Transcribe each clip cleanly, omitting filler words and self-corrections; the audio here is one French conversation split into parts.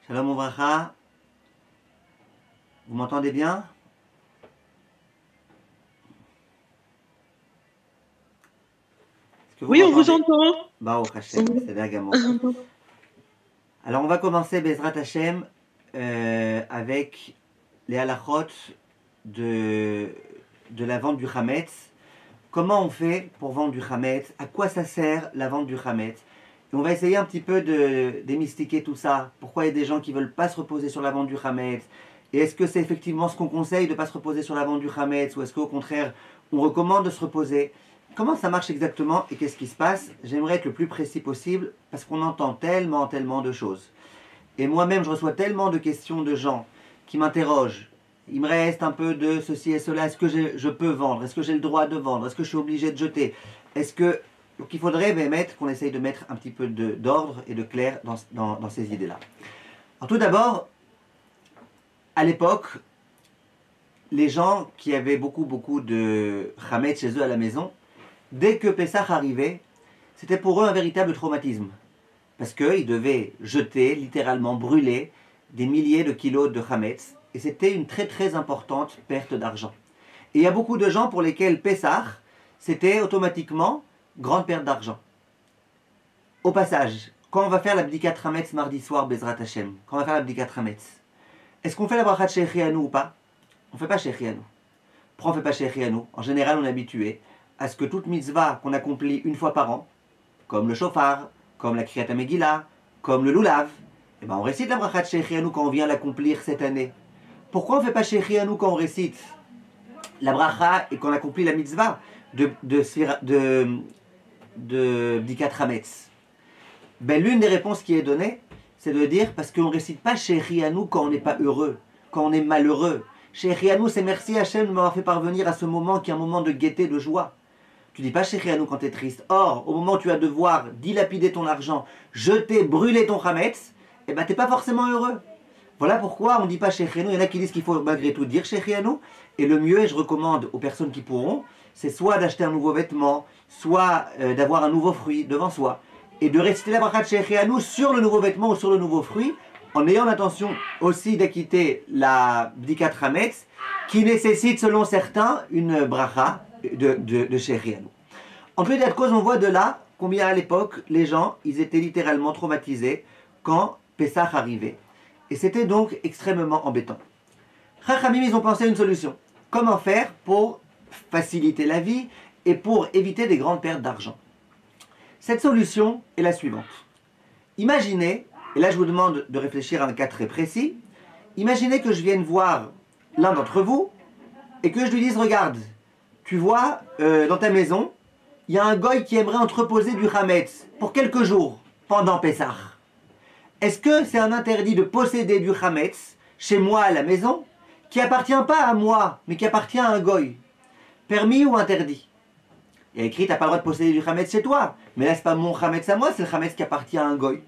Shalom Ouvracha. Vous m'entendez bien? Est-ce que vous Oui, on vous m'entendez? entend. Baruch Hashem, c'est d'Agamo. Alors on va commencer Bezrat Hashem avec les halachot de la vente du Hametz. Comment on fait pour vendre du Hametz? À quoi ça sert la vente du Hametz? Et on va essayer un petit peu de démystiquer tout ça. Pourquoi il y a des gens qui ne veulent pas se reposer sur la vente du Hametz? Et est-ce que c'est effectivement ce qu'on conseille de ne pas se reposer sur la vente du Hametz? Ou est-ce qu'au contraire, on recommande de se reposer? Comment ça marche exactement et qu'est-ce qui se passe? J'aimerais être le plus précis possible parce qu'on entend tellement de choses. Et moi-même, je reçois tellement de questions de gens qui m'interrogent. Il me reste un peu de ceci et cela. Est-ce que je peux vendre? Est-ce que j'ai le droit de vendre? Est-ce que je suis obligé de jeter? Est-ce que... Donc il faudrait qu'on essaye de mettre un petit peu d'ordre et de clair dans ces idées-là. Alors tout d'abord, à l'époque, les gens qui avaient beaucoup de Hametz chez eux à la maison, dès que Pessah arrivait, c'était pour eux un véritable traumatisme. Parce qu'ils devaient jeter, littéralement brûler, des milliers de kilos de Hametz. Et c'était une très importante perte d'argent. Et il y a beaucoup de gens pour lesquels Pessah, c'était automatiquement grande perte d'argent. Au passage, quand on va faire l'abdikat Hametz mardi soir, Bezrat Hashem, quand on va faire l'abdikat Hametz, est-ce qu'on fait la bracha de Shechianu ou pas? On ne fait pas Shechianu. Pourquoi on ne fait pas Shechianu? En général, on est habitué à ce que toute mitzvah qu'on accomplit une fois par an, comme le shofar, comme la Kriyat HaMegillah, comme le lulav, eh ben on récite la bracha de Shechianu quand on vient l'accomplir cette année. Pourquoi on ne fait pas Shechianu quand on récite la bracha et qu'on accomplit la mitzvah de Bdikat Hametz? Ben, l'une des réponses qui est donnée, c'est de dire parce qu'on ne récite pas Shechianu quand on n'est pas heureux, quand on est malheureux. Shechianu, c'est merci Hachem de m'avoir fait parvenir à ce moment qui est un moment de gaieté, de joie. Tu dis pas Shechianu quand tu es triste. Or, au moment où tu vas devoir dilapider ton argent, jeter, brûler ton Hametz, eh ben, tu n'es pas forcément heureux. Voilà pourquoi on ne dit pas Shechianu. Il y en a qui disent qu'il faut malgré tout dire Shechianu. Et le mieux, et je recommande aux personnes qui pourront, c'est soit d'acheter un nouveau vêtement, soit d'avoir un nouveau fruit devant soi, et de réciter la bracha de Shechianu sur le nouveau vêtement ou sur le nouveau fruit, en ayant l'intention aussi d'acquitter la Bdikat Hametz, qui nécessite selon certains une bracha de Shechianu. En tout état de cause, on voit de là combien à l'époque, les gens, ils étaient littéralement traumatisés quand Pessah arrivait. Et c'était donc extrêmement embêtant. Chachamim, ils ont pensé à une solution. Comment faire pour faciliter la vie et pour éviter des grandes pertes d'argent? Cette solution est la suivante. Imaginez, et là je vous demande de réfléchir à un cas très précis, imaginez que je vienne voir l'un d'entre vous et que je lui dise, regarde, tu vois, dans ta maison, il y a un goy qui aimerait entreposer du Hametz pour quelques jours pendant Pessah. Est-ce que c'est un interdit de posséder du Hametz chez moi à la maison qui appartient pas à moi, mais qui appartient à un goy? Permis ou interdit? Il y a écrit, tu n'as pas le droit de posséder du Hametz chez toi. Mais là, ce n'est pas mon Hametz à moi, c'est le Hametz qui appartient à un goy.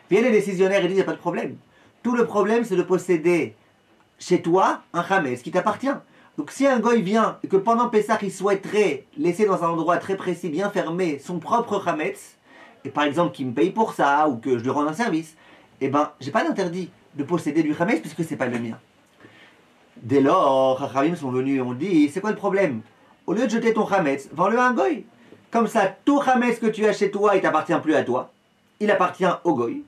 Viennent les décisionnaires et disent, il n'y a pas de problème. Tout le problème, c'est de posséder chez toi un Hametz qui t'appartient. Donc si un goy vient et que pendant Pessah, il souhaiterait laisser dans un endroit très précis, bien fermé, son propre Hametz, et par exemple qu'il me paye pour ça, ou que je lui rende un service, eh ben, j'ai pas d'interdit de posséder du Hametz puisque c'est pas le mien. Dès lors, Chachamim sont venus et ont dit, c'est quoi le problème? Au lieu de jeter ton Hametz, vends-le à un goy. Comme ça, tout Hametz que tu as chez toi, il t'appartient plus à toi. Il appartient au goy.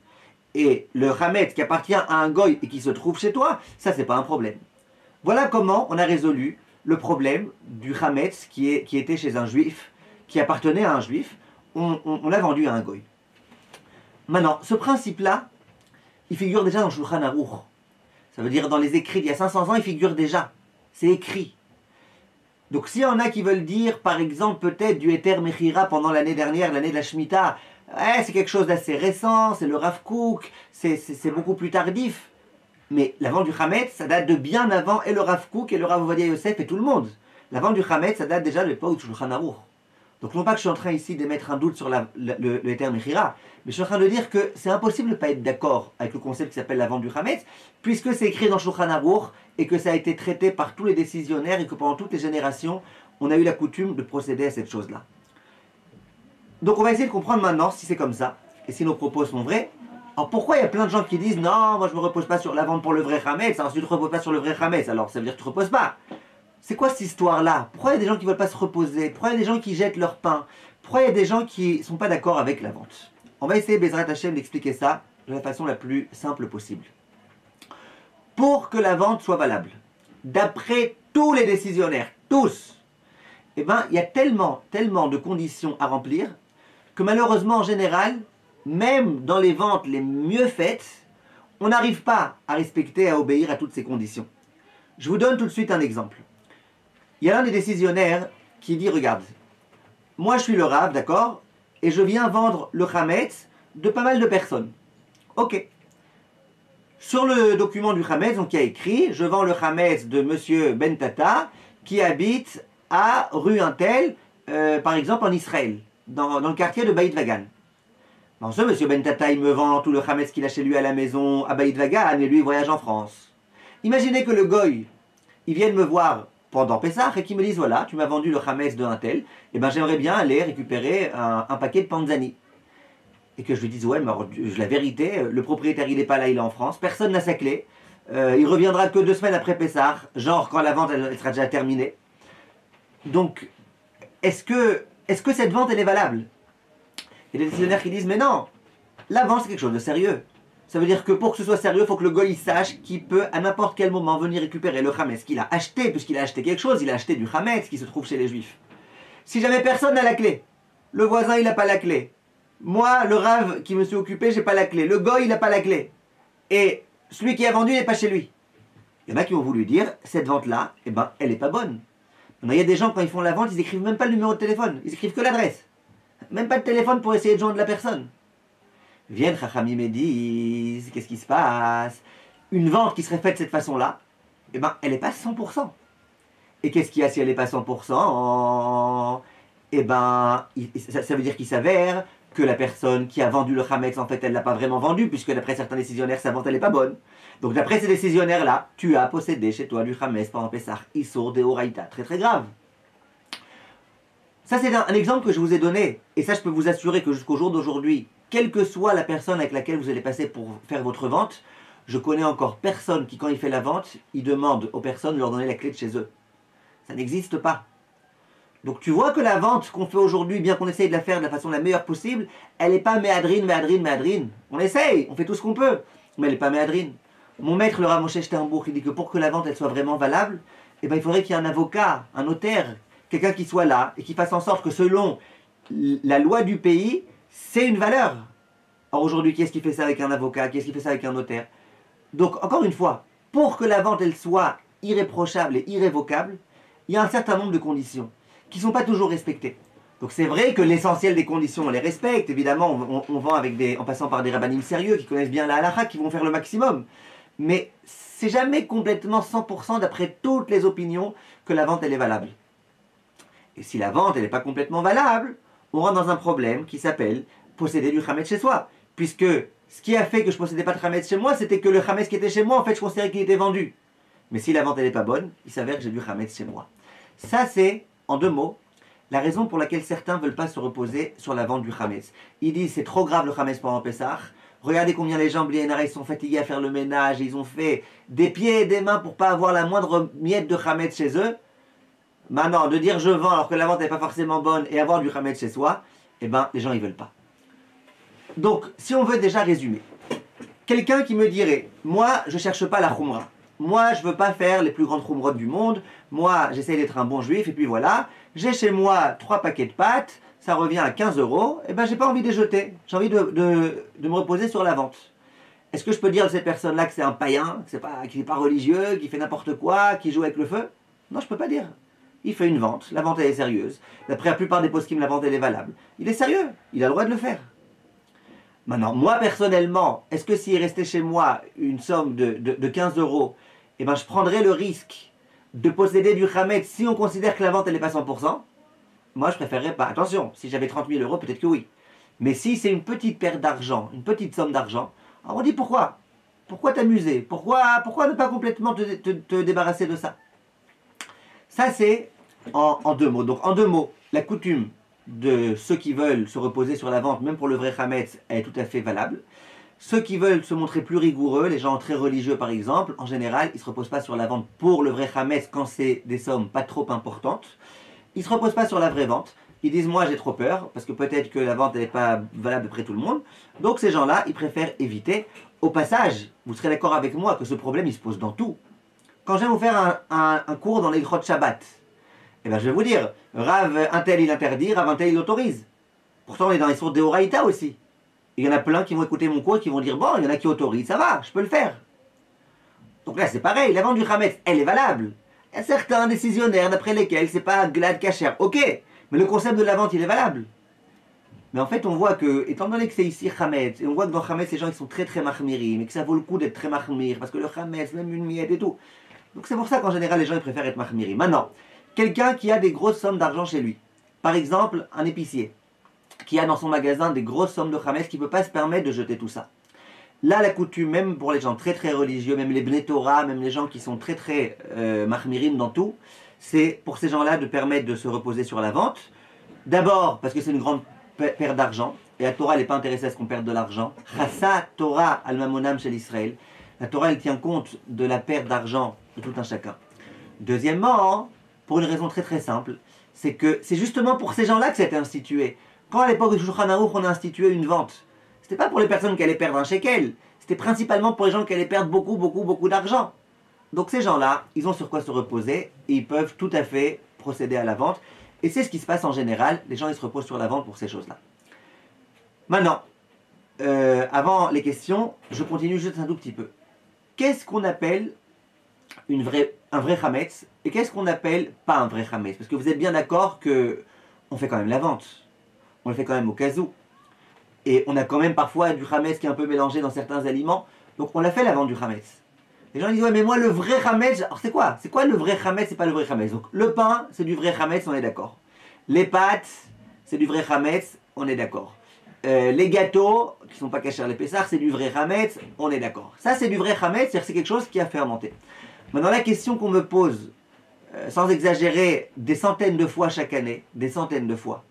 Et le Hametz qui appartient à un goy et qui se trouve chez toi, ça c'est pas un problème. Voilà comment on a résolu le problème du Hametz qui était chez un juif, qui appartenait à un juif. On l'a vendu à un goy. Maintenant, ce principe-là, il figure déjà dans Shulchan Aruch. Ça veut dire dans les écrits d'il y a 500 ans, il figure déjà. C'est écrit. Donc s'il y en a qui veulent dire, par exemple, peut-être du Heter Mechira pendant l'année dernière, l'année de la Shemitah, c'est quelque chose d'assez récent, c'est le Rav Kook, c'est beaucoup plus tardif. Mais la vente du Hametz, ça date de bien avant et le Rav Kook et le Rav Ovadia Yosef et tout le monde. La vente du Hametz, ça date déjà de l'époque du Shulchan Aruch. Donc non pas que je suis en train ici d'émettre un doute sur le Heter Mechira, mais je suis en train de dire que c'est impossible de ne pas être d'accord avec le concept qui s'appelle la vente du Hametz, puisque c'est écrit dans Shulchan Aruch et que ça a été traité par tous les décisionnaires et que pendant toutes les générations, on a eu la coutume de procéder à cette chose-là. Donc on va essayer de comprendre maintenant si c'est comme ça, et si nos propos sont vrais, Alors pourquoi il y a plein de gens qui disent non, moi je me repose pas sur la vente pour le vrai Hametz, alors si tu te reposes pas sur le vrai Hametz, alors ça veut dire que tu te reposes pas. C'est quoi cette histoire-là? Pourquoi il y a des gens qui veulent pas se reposer? Pourquoi il y a des gens qui jettent leur pain? Pourquoi il y a des gens qui sont pas d'accord avec la vente? On va essayer, Bezrat Hashem, d'expliquer ça de la façon la plus simple possible. Pour que la vente soit valable, d'après tous les décisionnaires, tous, eh ben, il y a tellement de conditions à remplir que malheureusement, en général, même dans les ventes les mieux faites, on n'arrive pas à respecter, à obéir à toutes ces conditions. Je vous donne tout de suite un exemple. Il y a l'un des décisionnaires qui dit, regarde, moi je suis le Rav, d'accord, et je viens vendre le Hametz de pas mal de personnes. Ok. Sur le document du Hametz, donc il y a écrit, je vends le Hametz de monsieur Ben Tata, qui habite à rue Intel, par exemple en Israël, dans le quartier de Baït Vagan. Bon, ce monsieur Ben Tata, il me vend tout le Hametz qu'il a chez lui à la maison, à Baït Vagan, et lui, il voyage en France. Imaginez que le Goy, il vienne me voir pendant Pessah et qu'il me dise, voilà, tu m'as vendu le Hametz de Intel, et ben j'aimerais bien aller récupérer un paquet de panzani. Et que je lui dise, ouais, mais alors, la vérité, le propriétaire, il n'est pas là, il est en France, personne n'a sa clé, il reviendra que 2 semaines après Pessah, genre quand la vente, elle sera déjà terminée. Donc, est-ce que cette vente, elle est valable? Et les décisionnaires qui disent, mais non, la vente, c'est quelque chose de sérieux. Ça veut dire que pour que ce soit sérieux, il faut que le goy sache qu'il peut à n'importe quel moment venir récupérer le Hametz qu'il a acheté, puisqu'il a acheté quelque chose, il a acheté du Hametz qui se trouve chez les Juifs. Si jamais personne n'a la clé, le voisin, il n'a pas la clé, moi, le Rav qui me suis occupé, j'ai pas la clé, le goy, il n'a pas la clé, et celui qui a vendu, il n'est pas chez lui. Il y en a qui ont voulu dire, cette vente-là, eh ben, elle n'est pas bonne. Il y a des gens, quand ils font la vente, ils écrivent même pas le numéro de téléphone, ils écrivent que l'adresse. Même pas de téléphone pour essayer de joindre la personne. Viennent Chachamim et disent, qu'est-ce qui se passe? Une vente qui serait faite de cette façon-là, eh ben, elle n'est pas 100%. Et qu'est-ce qu'il y a si elle n'est pas 100%? Eh ben, ça veut dire qu'il s'avère que la personne qui a vendu le Hametz, en fait, elle ne l'a pas vraiment vendu, puisque d'après certains décisionnaires, sa vente, elle n'est pas bonne. Donc d'après ces décisionnaires-là, tu as possédé chez toi du Hametz pendant Pessah, Issour de Horaïta. Très très grave. Ça, c'est un exemple que je vous ai donné. Et ça, je peux vous assurer que jusqu'au jour d'aujourd'hui, quelle que soit la personne avec laquelle vous allez passer pour faire votre vente, je connais encore personne qui, quand il fait la vente, il demande aux personnes de leur donner la clé de chez eux. Ça n'existe pas. Donc tu vois que la vente qu'on fait aujourd'hui, bien qu'on essaye de la faire de la façon la meilleure possible, elle n'est pas méadrine. On essaye, on fait tout ce qu'on peut, mais elle n'est pas méadrine. Mon maître, le Rav Moshe Sternbuch, il dit que pour que la vente elle soit vraiment valable, eh ben, il faudrait qu'il y ait un avocat, un notaire, quelqu'un qui soit là et qui fasse en sorte que selon la loi du pays, c'est une valeur. Or aujourd'hui, qui est-ce qui fait ça avec un avocat? Qui est-ce qui fait ça avec un notaire? Donc encore une fois, pour que la vente elle soit irréprochable et irrévocable, il y a un certain nombre de conditions qui ne sont pas toujours respectées. Donc c'est vrai que l'essentiel des conditions, on les respecte. Évidemment, on vend en passant par des rabbinim sérieux qui connaissent bien la halakha, qui vont faire le maximum. Mais c'est jamais complètement 100% d'après toutes les opinions que la vente elle est valable. Et si la vente elle n'est pas complètement valable, on rentre dans un problème qui s'appelle posséder du Hametz chez soi. Puisque ce qui a fait que je ne possédais pas de Hametz chez moi, c'était que le Hametz qui était chez moi, en fait, je considérais qu'il était vendu. Mais si la vente elle n'est pas bonne, il s'avère que j'ai du Hametz chez moi. Ça c'est, en 2 mots, la raison pour laquelle certains ne veulent pas se reposer sur la vente du Hametz. Ils disent c'est trop grave le Hametz pendant Pessah. Regardez combien les gens ils sont fatigués à faire le ménage, ils ont fait des pieds et des mains pour pas avoir la moindre miette de Hametz chez eux. Maintenant, de dire je vends alors que la vente n'est pas forcément bonne et avoir du Hametz chez soi, eh ben les gens ils veulent pas. Donc, si on veut déjà résumer, quelqu'un qui me dirait, moi je cherche pas la Khumra, moi je veux pas faire les plus grandes Khumrot du monde, moi j'essaie d'être un bon juif et puis voilà, j'ai chez moi 3 paquets de pâtes, ça revient à 15 €, et ben j'ai pas envie de les jeter, j'ai envie de me reposer sur la vente. Est-ce que je peux dire de cette personne-là que c'est un païen, qu'il n'est pas religieux, qu'il fait n'importe quoi, qu'il joue avec le feu? Non, je peux pas dire. Il fait une vente, la vente elle est sérieuse. D'après la plupart des poskim, la vente elle est valable. Il est sérieux, il a le droit de le faire. Maintenant, moi personnellement, est-ce que s'il restait chez moi une somme de 15 €, eh ben, je prendrais le risque de posséder du Hametz si on considère que la vente elle n'est pas 100%? Moi je préférerais pas. Attention, si j'avais 30 000 € peut-être que oui. Mais si c'est une petite perte d'argent, une petite somme d'argent, alors on dit pourquoi? Pourquoi t'amuser? Pourquoi ne pas complètement te débarrasser de ça? Ça c'est en 2 mots. Donc en 2 mots, la coutume de ceux qui veulent se reposer sur la vente, même pour le vrai Hametz, elle est tout à fait valable. Ceux qui veulent se montrer plus rigoureux, les gens très religieux par exemple, en général, ils ne se reposent pas sur la vente pour le vrai Hametz quand c'est des sommes pas trop importantes. Ils ne se reposent pas sur la vraie vente. Ils disent moi j'ai trop peur, parce que peut-être que la vente n'est pas valable auprès de tout le monde. Donc ces gens-là, ils préfèrent éviter. Au passage, vous serez d'accord avec moi que ce problème il se pose dans tout. Quand je vais vous faire un cours dans les grottes Shabbat, eh bien je vais vous dire, Rav un tel il interdit, Rav un tel il autorise. Pourtant on est dans les sources de Horaïta aussi. Il y en a plein qui vont écouter mon cours et qui vont dire bon, il y en a qui autorisent, ça va, je peux le faire. Donc là c'est pareil, la vente du Hametz, elle est valable. Il y a certains décisionnaires d'après lesquels c'est pas glad kasher, ok, mais le concept de la vente il est valable. Mais en fait on voit que, étant donné que c'est ici Hametz, et on voit que dans Hametz les gens ils sont très très mahmirim, et que ça vaut le coup d'être très mahmir, parce que le Hametz, même une miette et tout. Donc c'est pour ça qu'en général les gens ils préfèrent être mahmirim. Maintenant, quelqu'un qui a des grosses sommes d'argent chez lui, par exemple un épicier, qui a dans son magasin des grosses sommes de Hametz, qui ne peut pas se permettre de jeter tout ça. Là, la coutume, même pour les gens très très religieux, même les Bnei Torah, même les gens qui sont très très mahmirim dans tout, c'est pour ces gens-là de permettre de se reposer sur la vente. D'abord, parce que c'est une grande perte d'argent, et la Torah n'est pas intéressée à ce qu'on perde de l'argent. Chassa Torah al-Mamonam chez l'Israël. La Torah, elle tient compte de la perte d'argent de tout un chacun. Deuxièmement, pour une raison très très simple, c'est que c'est justement pour ces gens-là que c'était institué. Quand à l'époque du Shulchan Aruch, on a institué une vente, c'était pas pour les personnes qui allaient perdre un shekel, c'était principalement pour les gens qui allaient perdre beaucoup d'argent. Donc ces gens-là, ils ont sur quoi se reposer et ils peuvent tout à fait procéder à la vente. Et c'est ce qui se passe en général, les gens ils se reposent sur la vente pour ces choses-là. Maintenant, avant les questions, je continue juste un tout petit peu. Qu'est-ce qu'on appelle un vrai Hametz et qu'est-ce qu'on appelle pas un vrai Hametz? Parce que vous êtes bien d'accord que on fait quand même la vente. On le fait quand même au cas où. Et on a quand même parfois du Hametz qui est un peu mélangé dans certains aliments. Donc on l'a fait la vente du Hametz. Les gens disent ouais mais moi le vrai Hametz, alors c'est quoi? C'est quoi le vrai Hametz? C'est pas le vrai Hametz. Donc le pain c'est du vrai Hametz, on est d'accord. Les pâtes c'est du vrai Hametz, on est d'accord. Les gâteaux qui sont pas cachés les Pessars, c'est du vrai Hametz, on est d'accord. Ça c'est du vrai Hametz, c'est-à-dire c'est quelque chose qui a fermenté. Maintenant la question qu'on me pose, sans exagérer, des centaines de fois chaque année, des centaines de fois.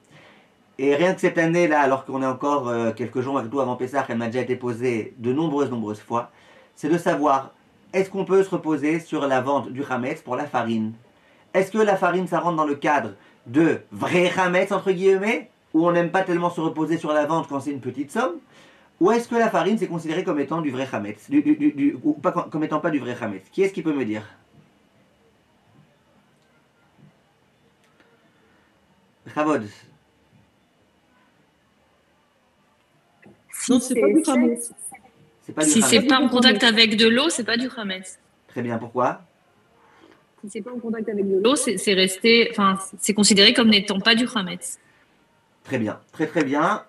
Et rien que cette année-là, alors qu'on est encore quelques jours avant Pessah, elle m'a déjà été posée de nombreuses fois, c'est de savoir, est-ce qu'on peut se reposer sur la vente du Hametz pour la farine? Est-ce que la farine, ça rentre dans le cadre de vrai Hametz, entre guillemets, où on n'aime pas tellement se reposer sur la vente quand c'est une petite somme? Ou est-ce que la farine, c'est considéré comme étant du vrai Hametz, ou pas comme étant pas du vrai Hametz? Qui est-ce qui peut me dire? Chavod. Non, c'est pas du Hametz. Si c'est pas en contact avec de l'eau, c'est pas du Hametz. Très bien, pourquoi? Si c'est pas en contact avec de l'eau, c'est resté, enfin, c'est considéré comme n'étant pas du Hametz. Très bien, très bien.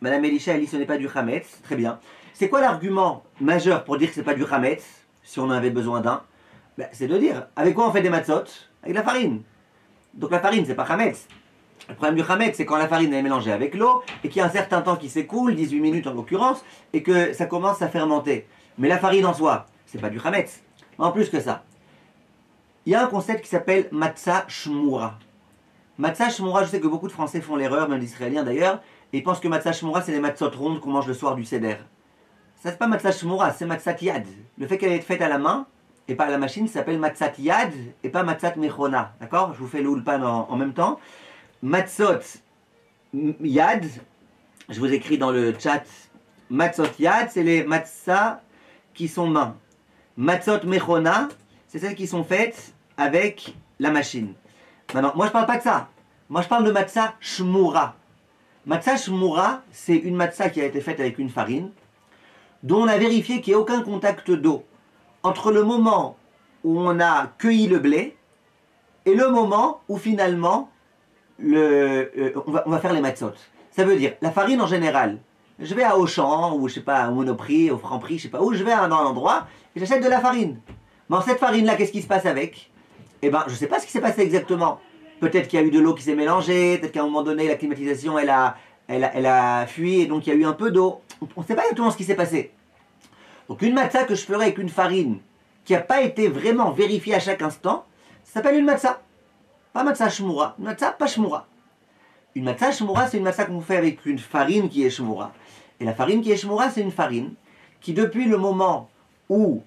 Madame Elisha, elle dit ce n'est pas du Hametz. Très bien. C'est quoi l'argument majeur pour dire que c'est pas du Hametz, si on en avait besoin d'un? C'est de dire, avec quoi on fait des matzot? Avec de la farine. Donc la farine, c'est pas Hametz. Le problème du Hametz, c'est quand la farine est mélangée avec l'eau, et qu'il y a un certain temps qui s'écoule, 18 minutes en l'occurrence, et que ça commence à fermenter. Mais la farine en soi, c'est pas du Hametz. En plus que ça, il y a un concept qui s'appelle Matzah Shmura. Matzah Shmura, je sais que beaucoup de Français font l'erreur, même d'Israéliens d'ailleurs, et ils pensent que Matzah Shmura, c'est les matzot rondes qu'on mange le soir du Seder. Ça, c'est pas Matzah Shmura, c'est Matzah Yad. Le fait qu'elle est faite à la main, et pas à la machine, ça s'appelle Matzah Yad, et pas Matzah Mechona. D'accord? Je vous fais le ulpan en même temps. Matzot Yad, je vous écris dans le chat, Matzot Yad, c'est les matzah qui sont main. Matzot Mechona, c'est celles qui sont faites avec la machine. Maintenant, moi je parle pas de ça. Moi je parle de matzah shmura. Matzah shmura, c'est une matzah qui a été faite avec une farine, dont on a vérifié qu'il n'y a aucun contact d'eau entre le moment où on a cueilli le blé et le moment où finalement on va faire les matzot. Ça veut dire, la farine en général, je vais à Auchan, ou je sais pas, au Monoprix, au Franprix, je sais pas où, je vais dans un endroit et j'achète de la farine. Mais cette farine-là, qu'est-ce qui se passe avec? Eh ben, je sais pas ce qui s'est passé exactement. Peut-être qu'il y a eu de l'eau qui s'est mélangée, peut-être qu'à un moment donné, la climatisation, elle a fui, et donc il y a eu un peu d'eau. On ne sait pas exactement ce qui s'est passé. Donc une matzah que je ferai avec une farine qui n'a pas été vraiment vérifiée à chaque instant, ça s'appelle une matzah. Pas matzah shmura, une matzah pas shmura. Une matzah shmura, c'est une matzah qu'on fait avec une farine qui est shmura. Et la farine qui est shmura, c'est une farine qui depuis le moment où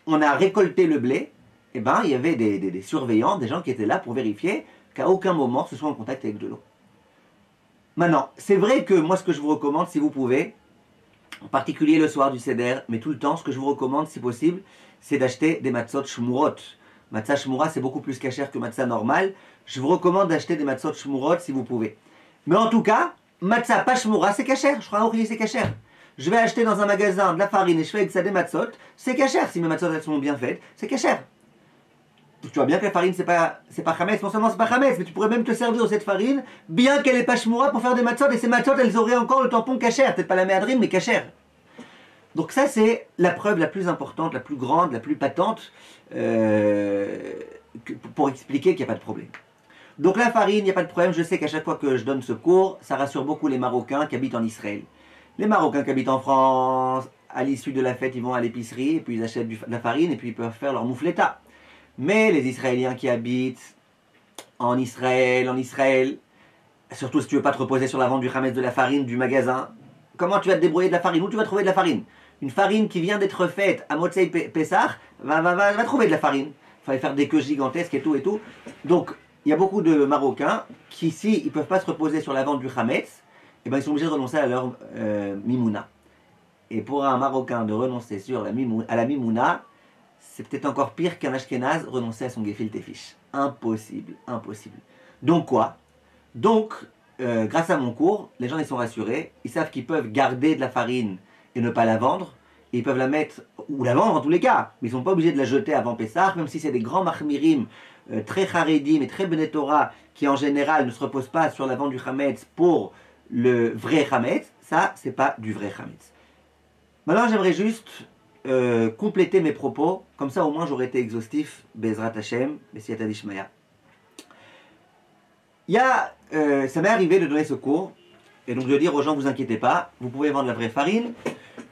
on a récolté le blé, eh ben, il y avait des surveillants, des gens qui étaient là pour vérifier qu'à aucun moment ce soit en contact avec de l'eau. Maintenant, c'est vrai que moi ce que je vous recommande, si vous pouvez, en particulier le soir du Seder, mais tout le temps, ce que je vous recommande, si possible, c'est d'acheter des matzot shmurot. Matzah shmura, c'est beaucoup plus cachère que matzah normal. Je vous recommande d'acheter des matzot shmurot si vous pouvez. Mais en tout cas, matzah pas shmura, c'est cachère. Je crois que c'est cachère. Je vais acheter dans un magasin de la farine et je fais avec ça des matzot, c'est cachère. Si mes matzot elles sont bien faites, c'est cachère. Tu vois bien que la farine c'est pas chametz, non seulement c'est pas chametz, mais tu pourrais même te servir de cette farine, bien qu'elle est pas shmura, pour faire des matzot, et ces matzot elles auraient encore le tampon cachère, peut-être pas la méadrine, mais cachère. Donc ça c'est la preuve la plus importante, la plus grande, la plus patente, pour expliquer qu'il n'y a pas de problème. Donc la farine, il n'y a pas de problème, je sais qu'à chaque fois que je donne ce cours, ça rassure beaucoup les Marocains qui habitent en Israël. Les Marocains qui habitent en France, à l'issue de la fête, ils vont à l'épicerie, et puis ils achètent de la farine, et puis ils peuvent faire leur moufleta. Mais les Israéliens qui habitent en Israël, surtout si tu veux pas te reposer sur la vente du chametz de la farine du magasin, comment tu vas te débrouiller de la farine? Où tu vas trouver de la farine? Une farine qui vient d'être faite à Motzei Pessah, va trouver de la farine. Il fallait faire des queues gigantesques et tout et tout. Donc, il y a beaucoup de Marocains qui, si ils ne peuvent pas se reposer sur la vente du chametz, eh ben, ils sont obligés de renoncer à leur mimouna. Et pour un Marocain de renoncer à la mimouna, c'est peut-être encore pire qu'un Ashkénaze renoncer à son gefilte fish. Impossible, impossible. Donc quoi? Donc, grâce à mon cours, les gens ils sont rassurés, ils savent qu'ils peuvent garder de la farine et ne pas la vendre, et ils peuvent la mettre, ou la vendre en tous les cas, mais ils ne sont pas obligés de la jeter avant Pessah, même si c'est des grands mahmirim, très charedim et très benetora, qui en général ne se reposent pas sur la vente du chametz pour le vrai chametz, ça c'est pas du vrai chametz. Maintenant j'aimerais juste compléter mes propos, comme ça au moins j'aurais été exhaustif, Bezrat Hashem, Bessiyata Dishmaya. Ça m'est arrivé de donner ce cours, et donc de dire aux gens, vous inquiétez pas, vous pouvez vendre la vraie farine,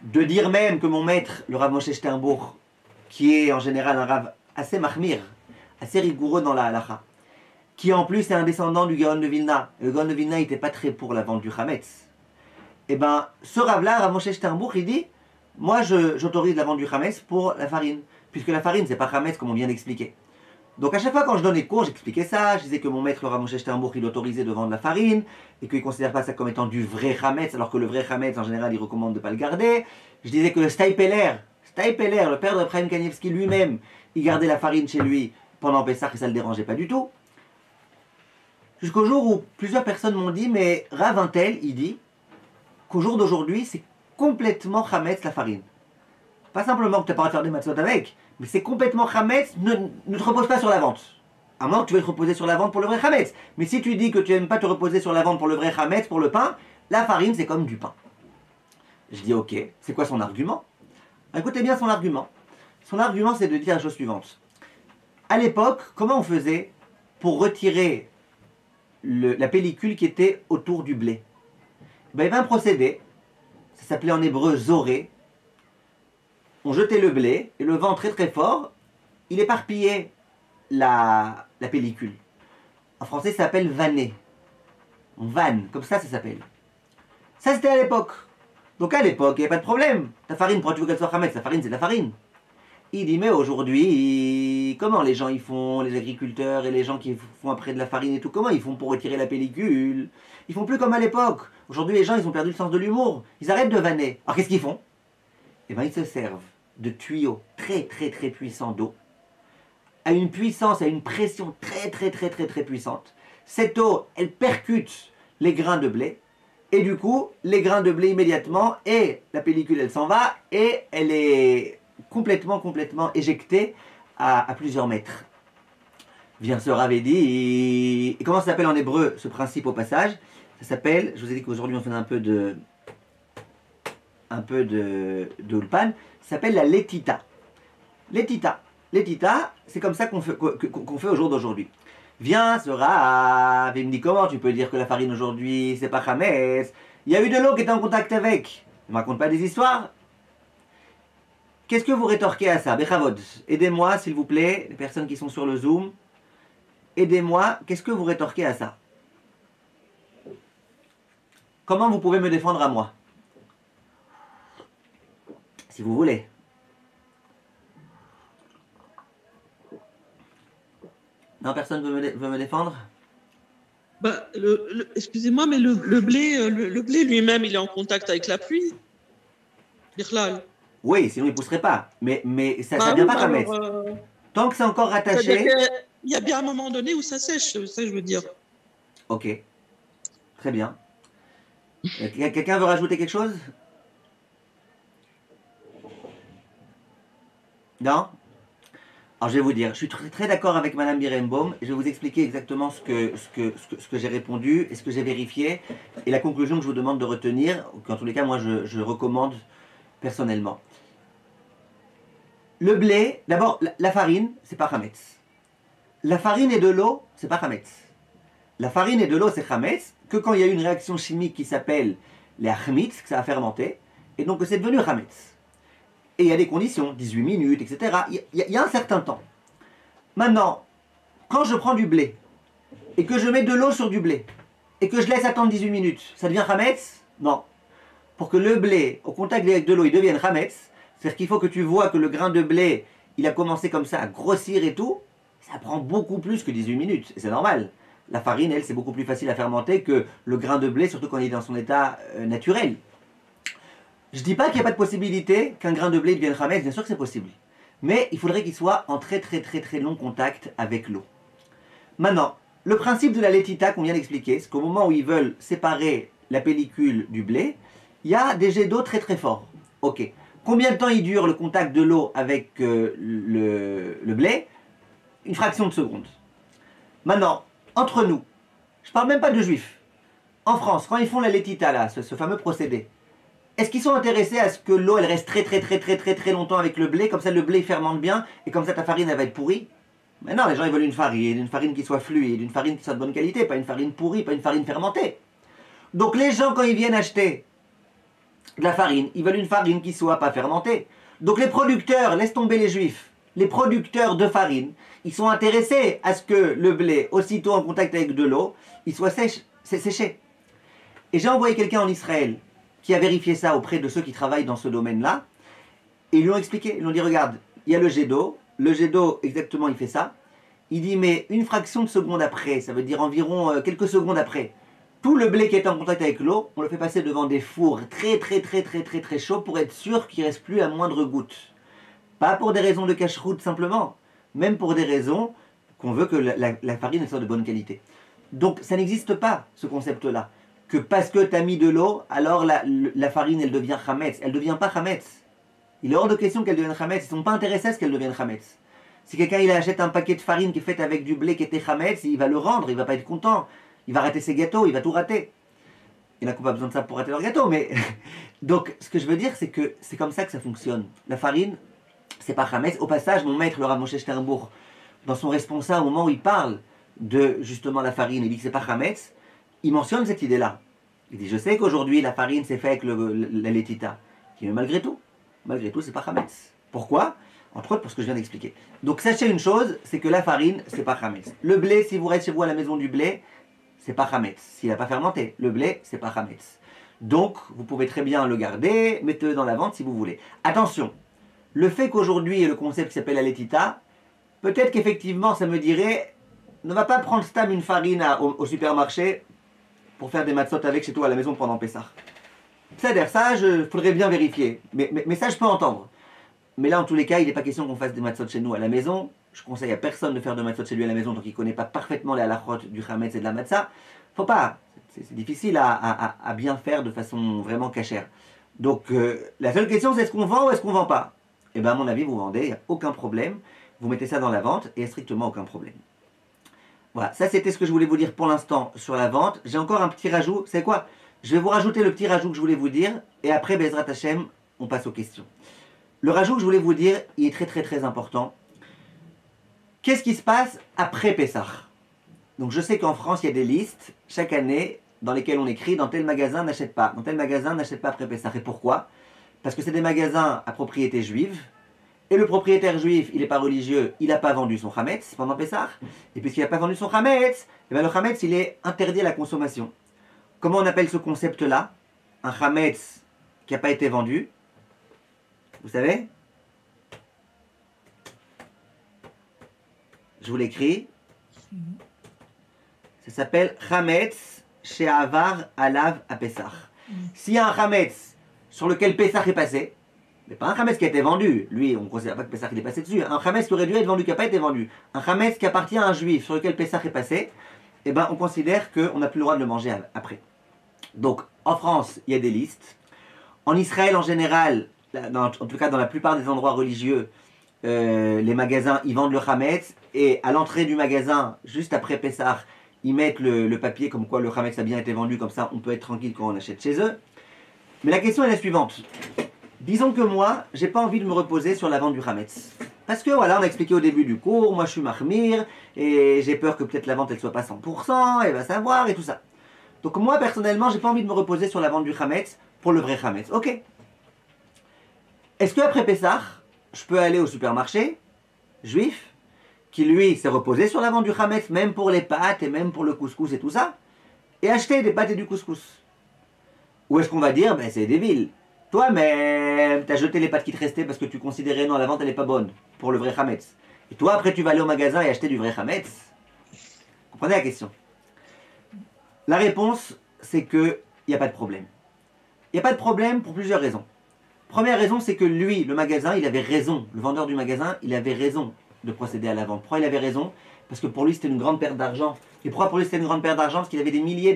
de dire même que mon maître, le Rav Moshe Sternbuch, qui est en général un Rav assez mahmir, assez rigoureux dans la halacha, qui en plus est un descendant du Gaon de Vilna, et le Gaon de Vilna n'était pas très pour la vente du chametz, et ben ce Rav-là, Rav Moshe Sternbuch, il dit, moi j'autorise la vente du chametz pour la farine, puisque la farine c'est pas chametz comme on vient d'expliquer. Donc à chaque fois quand je donnais cours, j'expliquais ça, je disais que mon maître, le Rav Moshe Sternbuch, il autorisait de vendre la farine, et qu'il ne considère pas ça comme étant du vrai chametz, alors que le vrai chametz, en général, il recommande de ne pas le garder. Je disais que le Staipeler, le père de Ephraim Kanievski lui-même, il gardait la farine chez lui pendant Pessah et ça ne le dérangeait pas du tout. Jusqu'au jour où plusieurs personnes m'ont dit, mais Rav Intel, il dit qu'au jour d'aujourd'hui, c'est complètement chametz la farine. Pas simplement que tu n'as pas à faire des matzot avec, mais c'est complètement chametz, ne te repose pas sur la vente. À moins que tu veuilles te reposer sur la vente pour le vrai chametz. Mais si tu dis que tu n'aimes pas te reposer sur la vente pour le vrai chametz, pour le pain, la farine c'est comme du pain. Je dis ok, c'est quoi son argument? Écoutez bien son argument. Son argument c'est de dire la chose suivante. À l'époque, comment on faisait pour retirer la pellicule qui était autour du blé? Ben, il y avait un procédé, ça s'appelait en hébreu zoré. On jetait le blé et le vent très très fort, il éparpillait la pellicule. En français, ça s'appelle vanner. On vanne, comme ça s'appelle. Ça, c'était à l'époque. Donc à l'époque, il n'y a pas de problème. Ta farine, pourquoi tu veux qu'elle soit chametz? La farine, c'est de la farine. Il dit, mais aujourd'hui, comment les gens ils font, les agriculteurs et les gens qui font après de la farine et tout, comment ils font pour retirer la pellicule? Ils font plus comme à l'époque. Aujourd'hui, les gens, ils ont perdu le sens de l'humour. Ils arrêtent de vanner. Alors qu'est-ce qu'ils font? Eh bien, ils se servent de tuyaux très très très puissants d'eau, à une puissance, à une pression très très très très très puissante. Cette eau, elle percute les grains de blé, et du coup, les grains de blé immédiatement, et la pellicule, elle s'en va, et elle est complètement éjectée à plusieurs mètres. Vient ce Rav et dit, et comment ça s'appelle en hébreu ce principe au passage? Ça s'appelle, je vous ai dit qu'aujourd'hui on fait un peu de ulpan, ça s'appelle la letita. Letita, c'est comme ça qu'on fait au jour d'aujourd'hui. Viens ce Rav, il me dit comment tu peux dire que la farine aujourd'hui c'est pas chametz? Il y a eu de l'eau qui était en contact avec. Ne me raconte pas des histoires. Qu'est-ce que vous rétorquez à ça? Bechavod, aidez-moi s'il vous plaît, les personnes qui sont sur le Zoom. Aidez-moi, qu'est-ce que vous rétorquez à ça? Comment vous pouvez me défendre à moi? si vous voulez. Non, personne veut me défendre? Bah, excusez-moi, mais le blé lui-même, il est en contact avec la pluie. Birlal. Oui, sinon il ne pousserait pas. Mais ça Bah ne vient oui, pas bah Hametz. alors, Tant que c'est encore c'est-à-dire rattaché. qu'il y a bien un moment donné où ça sèche, ça je veux dire. Ok, très bien. Quelqu'un veut rajouter quelque chose? Non? Alors je vais vous dire, je suis très, très d'accord avec Madame Birenbaum. Je vais vous expliquer exactement ce que j'ai répondu et ce que j'ai vérifié et la conclusion que je vous demande de retenir, qu'en tous les cas moi je recommande personnellement. Le blé, d'abord la farine, c'est pas Hametz. La farine et de l'eau, c'est pas Hametz. La farine et de l'eau, c'est Hametz que quand il y a eu une réaction chimique qui s'appelle les Achmitz, que ça a fermenté, et donc c'est devenu Hametz. Et il y a des conditions, 18 minutes, etc. Il y a un certain temps. Maintenant, quand je prends du blé, et que je mets de l'eau sur du blé, et que je laisse attendre 18 minutes, ça devient Hametz? Non. Pour que le blé, au contact avec de l'eau, il devienne Hametz, c'est-à-dire qu'il faut que tu vois que le grain de blé, il a commencé comme ça à grossir et tout, ça prend beaucoup plus que 18 minutes, et c'est normal. La farine, elle, c'est beaucoup plus facile à fermenter que le grain de blé, surtout quand il est dans son état naturel. Je ne dis pas qu'il n'y a pas de possibilité qu'un grain de blé devienne Hametz, bien sûr que c'est possible. Mais il faudrait qu'il soit en très très très très long contact avec l'eau. Maintenant, le principe de la laitita qu'on vient d'expliquer, c'est qu'au moment où ils veulent séparer la pellicule du blé, il y a des jets d'eau très très forts. Ok. Combien de temps il dure le contact de l'eau avec le blé? Une fraction de seconde. Maintenant, entre nous, je ne parle même pas de juifs. En France, quand ils font la laitita, là, ce fameux procédé, est-ce qu'ils sont intéressés à ce que l'eau elle reste très très très très très très longtemps avec le blé, comme ça le blé fermente bien, et comme ça ta farine elle va être pourrie? Mais non, les gens ils veulent une farine qui soit fluide, une farine qui soit de bonne qualité, pas une farine pourrie, pas une farine fermentée. Donc les gens quand ils viennent acheter de la farine, ils veulent une farine qui soit pas fermentée. Donc les producteurs, laisse tomber les juifs, les producteurs de farine, ils sont intéressés à ce que le blé, aussitôt en contact avec de l'eau, il soit séché. Et j'ai envoyé quelqu'un en Israël qui a vérifié ça auprès de ceux qui travaillent dans ce domaine-là, et ils lui ont expliqué, ils lui ont dit, regarde, il y a le jet d'eau exactement il fait ça, il dit, mais une fraction de seconde après, ça veut dire environ quelques secondes après, tout le blé qui est en contact avec l'eau, on le fait passer devant des fours très très très très très très chauds pour être sûr qu'il ne reste plus la moindre goutte. Pas pour des raisons de cache-route simplement, même pour des raisons qu'on veut que la farine soit de bonne qualité. Donc ça n'existe pas, ce concept-là. Que parce que tu as mis de l'eau, alors la farine, elle devient Hametz. Elle ne devient pas Hametz. Il est hors de question qu'elle devienne Hametz. Ils ne sont pas intéressés à ce qu'elle devienne Hametz. Si quelqu'un il achète un paquet de farine qui est fait avec du blé qui était Hametz, il va le rendre, il ne va pas être content. Il va rater ses gâteaux, il va tout rater. Il n'y en a pas besoin de ça pour rater leur gâteau, mais... Donc, ce que je veux dire, c'est que c'est comme ça que ça fonctionne. La farine, c'est pas Hametz. Au passage, mon maître, le Rav Moshe Sternbourg, dans son responsable, au moment où il parle de, justement, la farine, il dit que c'est pas Hametz, il mentionne cette idée-là. Il dit, je sais qu'aujourd'hui, la farine, c'est fait avec la laitita. Mais malgré tout, c'est pas Hametz. Pourquoi? Entre autres, pour ce que je viens d'expliquer. Donc, sachez une chose, c'est que la farine, c'est pas Hametz. Le blé, si vous restez chez vous à la maison du blé, c'est pas Hametz. S'il n'a pas fermenté, le blé, c'est pas Hametz. Donc, vous pouvez très bien le garder, mettez-le dans la vente si vous voulez. Attention, le fait qu'aujourd'hui, il y ait le concept qui s'appelle la laitita, peut-être qu'effectivement, ça me dirait, ne va pas prendre stam une farine au supermarché pour faire des matzot avec chez toi à la maison pendant Pessah. C'est-à-dire, ça, faudrait bien vérifier. Mais ça, je peux entendre. Mais là, en tous les cas, il n'est pas question qu'on fasse des matzot chez nous à la maison. Je conseille à personne de faire de matzot chez lui à la maison tant qu'il ne connaît pas parfaitement les halachot du chametz et de la matzah. Faut pas. C'est difficile à bien faire de façon vraiment cachère. Donc, la seule question, c'est est-ce qu'on vend ou est-ce qu'on ne vend pas? Eh bien, à mon avis, vous vendez, il n'y a aucun problème. Vous mettez ça dans la vente et il n'y a strictement aucun problème. Voilà, ça c'était ce que je voulais vous dire pour l'instant sur la vente. J'ai encore un petit rajout. C'est quoi? Je vais vous rajouter le petit rajout que je voulais vous dire. Et après, Bezrat Hashem, on passe aux questions. Le rajout que je voulais vous dire, il est très très très important. Qu'est-ce qui se passe après Pessah? Donc je sais qu'en France, il y a des listes chaque année dans lesquelles on écrit dans tel magasin n'achète pas, dans tel magasin n'achète pas après Pessah. Et pourquoi? Parce que c'est des magasins à propriété juive. Et le propriétaire juif, il n'est pas religieux, il n'a pas vendu son chametz pendant Pessah. Et puisqu'il n'a pas vendu son chametz, eh bien le chametz, il est interdit à la consommation. Comment on appelle ce concept-là? Un chametz qui n'a pas été vendu. Vous savez? Je vous l'écris. Ça s'appelle Chametz She'avar Alav à Pessah. S'il y a un Chametz sur lequel Pessah est passé, mais pas un Chametz qui a été vendu, lui on ne considère pas que Pessah est passé dessus, un Chametz qui aurait dû être vendu, qui n'a pas été vendu, un Chametz qui appartient à un juif sur lequel Pessah est passé, eh ben, on considère qu'on n'a plus le droit de le manger après. Donc en France, il y a des listes. En Israël en général, en tout cas dans la plupart des endroits religieux, les magasins ils vendent le Chametz et à l'entrée du magasin, juste après Pessah, ils mettent le papier comme quoi le Chametz a bien été vendu, comme ça on peut être tranquille quand on achète chez eux. Mais la question est la suivante. Disons que moi, j'ai pas envie de me reposer sur la vente du Chametz. Parce que voilà, on a expliqué au début du cours, moi je suis Mahmir, et j'ai peur que peut-être la vente elle soit pas 100%, et va savoir, et tout ça. Donc moi personnellement, j'ai pas envie de me reposer sur la vente du Chametz pour le vrai Chametz. Ok. Est-ce qu'après Pessah, je peux aller au supermarché, juif, qui lui s'est reposé sur la vente du Chametz, même pour les pâtes et même pour le couscous et tout ça, et acheter des pâtes et du couscous? Ou est-ce qu'on va dire, ben c'est débile, toi-même, t'as jeté les pâtes qui te restaient parce que tu considérais non, la vente elle est pas bonne pour le vrai Chametz. Et toi après tu vas aller au magasin et acheter du vrai Chametz? Vous comprenez la question? La réponse, c'est que il n'y a pas de problème. Il n'y a pas de problème pour plusieurs raisons. Première raison, c'est que lui, le magasin, il avait raison. Le vendeur du magasin, il avait raison de procéder à la vente. Pourquoi il avait raison? Parce que pour lui, c'était une grande perte d'argent. Et pourquoi pour lui, c'était une grande perte d'argent? Parce qu'il avait des milliers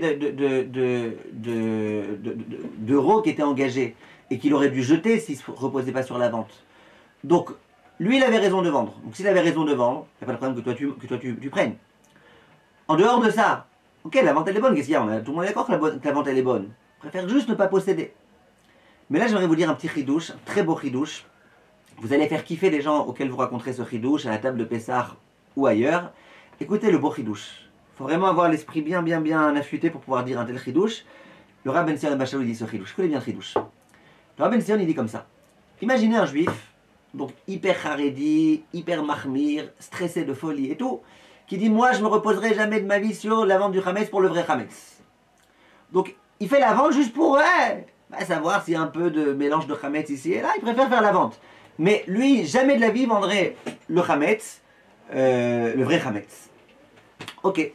d'euros qui étaient engagés et qu'il aurait dû jeter s'il ne se reposait pas sur la vente. Donc, lui, il avait raison de vendre. Donc, s'il avait raison de vendre, il n'y a pas de problème que toi, tu prennes. En dehors de ça, ok, la vente, elle est bonne. Qu'est-ce qu'il y a? Tout le monde est d'accord que la vente, elle est bonne. Je préfère juste ne pas posséder. Mais là, j'aimerais vous dire un petit chidouche, un très beau chidouche. Vous allez faire kiffer les gens auxquels vous raconterez ce chidouche à la table de Pessah ou ailleurs. Écoutez le beau chidouche. Il faut vraiment avoir l'esprit bien affûté pour pouvoir dire un tel chidouche. Le Rav Ben Sion Bachalou dit ce chidouche. Écoutez bien le chidouche. Le Rav Ben Sion, il dit comme ça. Imaginez un juif, donc hyper haredi, hyper mahmir, stressé de folie et tout, qui dit moi je me reposerai jamais de ma vie sur la vente du Chametz pour le vrai Chametz. Donc il fait la vente juste pour savoir s'il y a un peu de mélange de Chametz ici et là, il préfère faire la vente. Mais lui, jamais de la vie vendrait le Chametz, le vrai Chametz. Ok.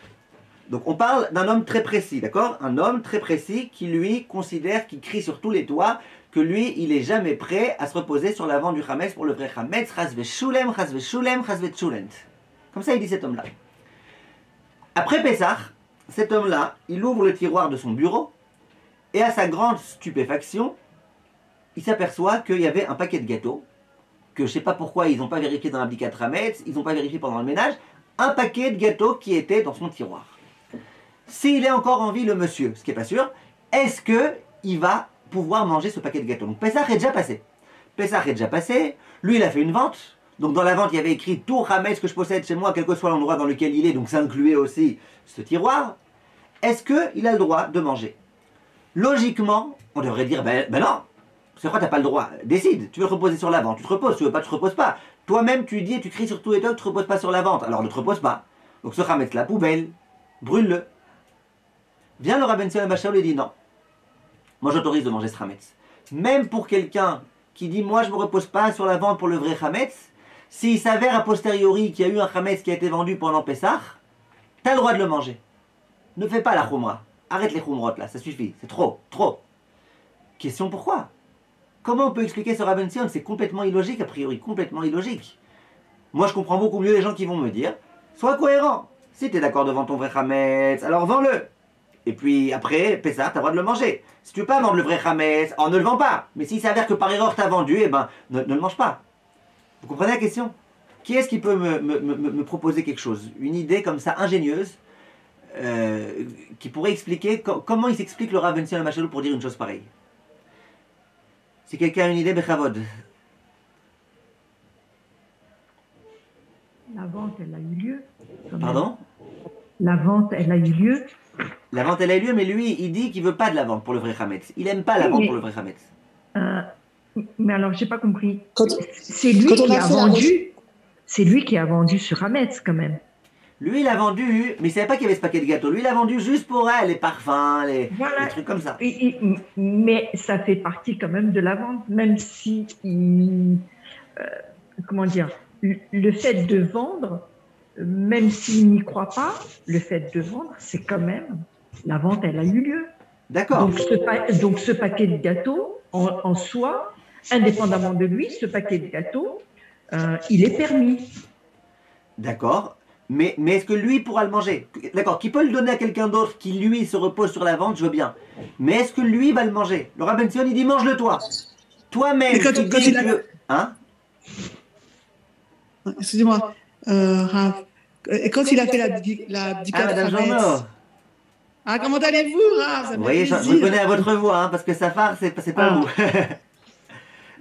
Donc on parle d'un homme très précis, d'accord? Un homme très précis qui lui considère, qui crie sur tous les toits, que lui, il est jamais prêt à se reposer sur la vente du Chametz pour le vrai Chametz. Chasve shulem, chasve shulem, chasve shulent. Comme ça, il dit cet homme-là. Après Pessah, cet homme-là, il ouvre le tiroir de son bureau et à sa grande stupéfaction, il s'aperçoit qu'il y avait un paquet de gâteaux, que je ne sais pas pourquoi ils n'ont pas vérifié dans l'applicat Chametz, ils n'ont pas vérifié pendant le ménage, un paquet de gâteaux qui était dans son tiroir. S'il est encore en vie, le monsieur, ce qui n'est pas sûr, est-ce qu'il va pouvoir manger ce paquet de gâteaux? Donc Pessah est déjà passé. Pessah est déjà passé, lui il a fait une vente, donc dans la vente il y avait écrit tout Chametz que je possède chez moi, quel que soit l'endroit dans lequel il est, donc ça incluait aussi ce tiroir. Est-ce qu'il a le droit de manger? Logiquement, on devrait dire, ben non, c'est quoi, t'as pas le droit? Décide, tu veux te reposer sur la vente, tu te reposes, tu veux pas, tu te reposes pas. Toi-même tu dis et tu cries sur tout et tout que tu te reposes pas sur la vente, alors ne te repose pas. Donc ce Chametz la poubelle, brûle-le. Vient le Rav Ben Sion Bachalou et dit non, moi j'autorise de manger ce Chametz. Même pour quelqu'un qui dit moi je me repose pas sur la vente pour le vrai Chametz, s'il s'avère a posteriori qu'il y a eu un Chametz qui a été vendu pendant Pessah, t'as le droit de le manger. Ne fais pas la khumra. Arrête les khumrot là, ça suffit, c'est trop. Question pourquoi? Comment on peut expliquer ce Rav Ben Sion? C'est complètement illogique a priori, complètement illogique. Moi je comprends beaucoup mieux les gens qui vont me dire, sois cohérent. Si tu es d'accord de vendre ton vrai Chametz, alors vends-le. Et puis après, Pessah, tu as le droit de le manger. Si tu veux pas vendre le vrai Chametz, ne le vends pas. Mais s'il s'avère que par erreur tu as vendu, eh ben, ne le mange pas. Vous comprenez la question? Qui est-ce qui peut me proposer quelque chose? Une idée comme ça, ingénieuse, qui pourrait expliquer comment il s'explique le Rav Ben Sion Bachalou pour dire une chose pareille? Si quelqu'un a une idée, Bechavod. La vente, elle a eu lieu. Pardon? La vente, elle a eu lieu. La vente, elle a eu lieu, mais lui, il dit qu'il veut pas de la vente pour le vrai Chametz. Il aime pas la vente pour le vrai Chametz. Mais alors, j'ai pas compris. C'est lui qui a vendu. C'est lui qui a vendu sur Chametz, quand même. Lui, il a vendu, mais il savait pas qu'il y avait ce paquet de gâteaux. Lui, il a vendu juste pour elle, les parfums, les Voilà. trucs comme ça. Mais ça fait partie quand même de la vente, même si, comment dire, le fait de vendre, même s'il n'y croit pas, le fait de vendre, c'est quand même, la vente, elle a eu lieu. D'accord. Donc ce paquet de gâteaux, en soi, indépendamment de lui, ce paquet de gâteaux, il est permis. D'accord. Mais est-ce que lui pourra le manger? D'accord, qui peut le donner à quelqu'un d'autre qui lui se repose sur la vente, je veux bien. Mais est-ce que lui va le manger? Le Rabbi Sion, il dit mange-le toi. Toi-même. Mais quand il a... Hein? Excusez-moi, Rav. Et quand il a fait la Bdikat Madame Hametz. Jean-Maud. Ah, comment allez-vous, Rav? Ça me Vous fait voyez, je plaisir. reconnais à votre voix, hein, parce que Safar, c'est pas vous.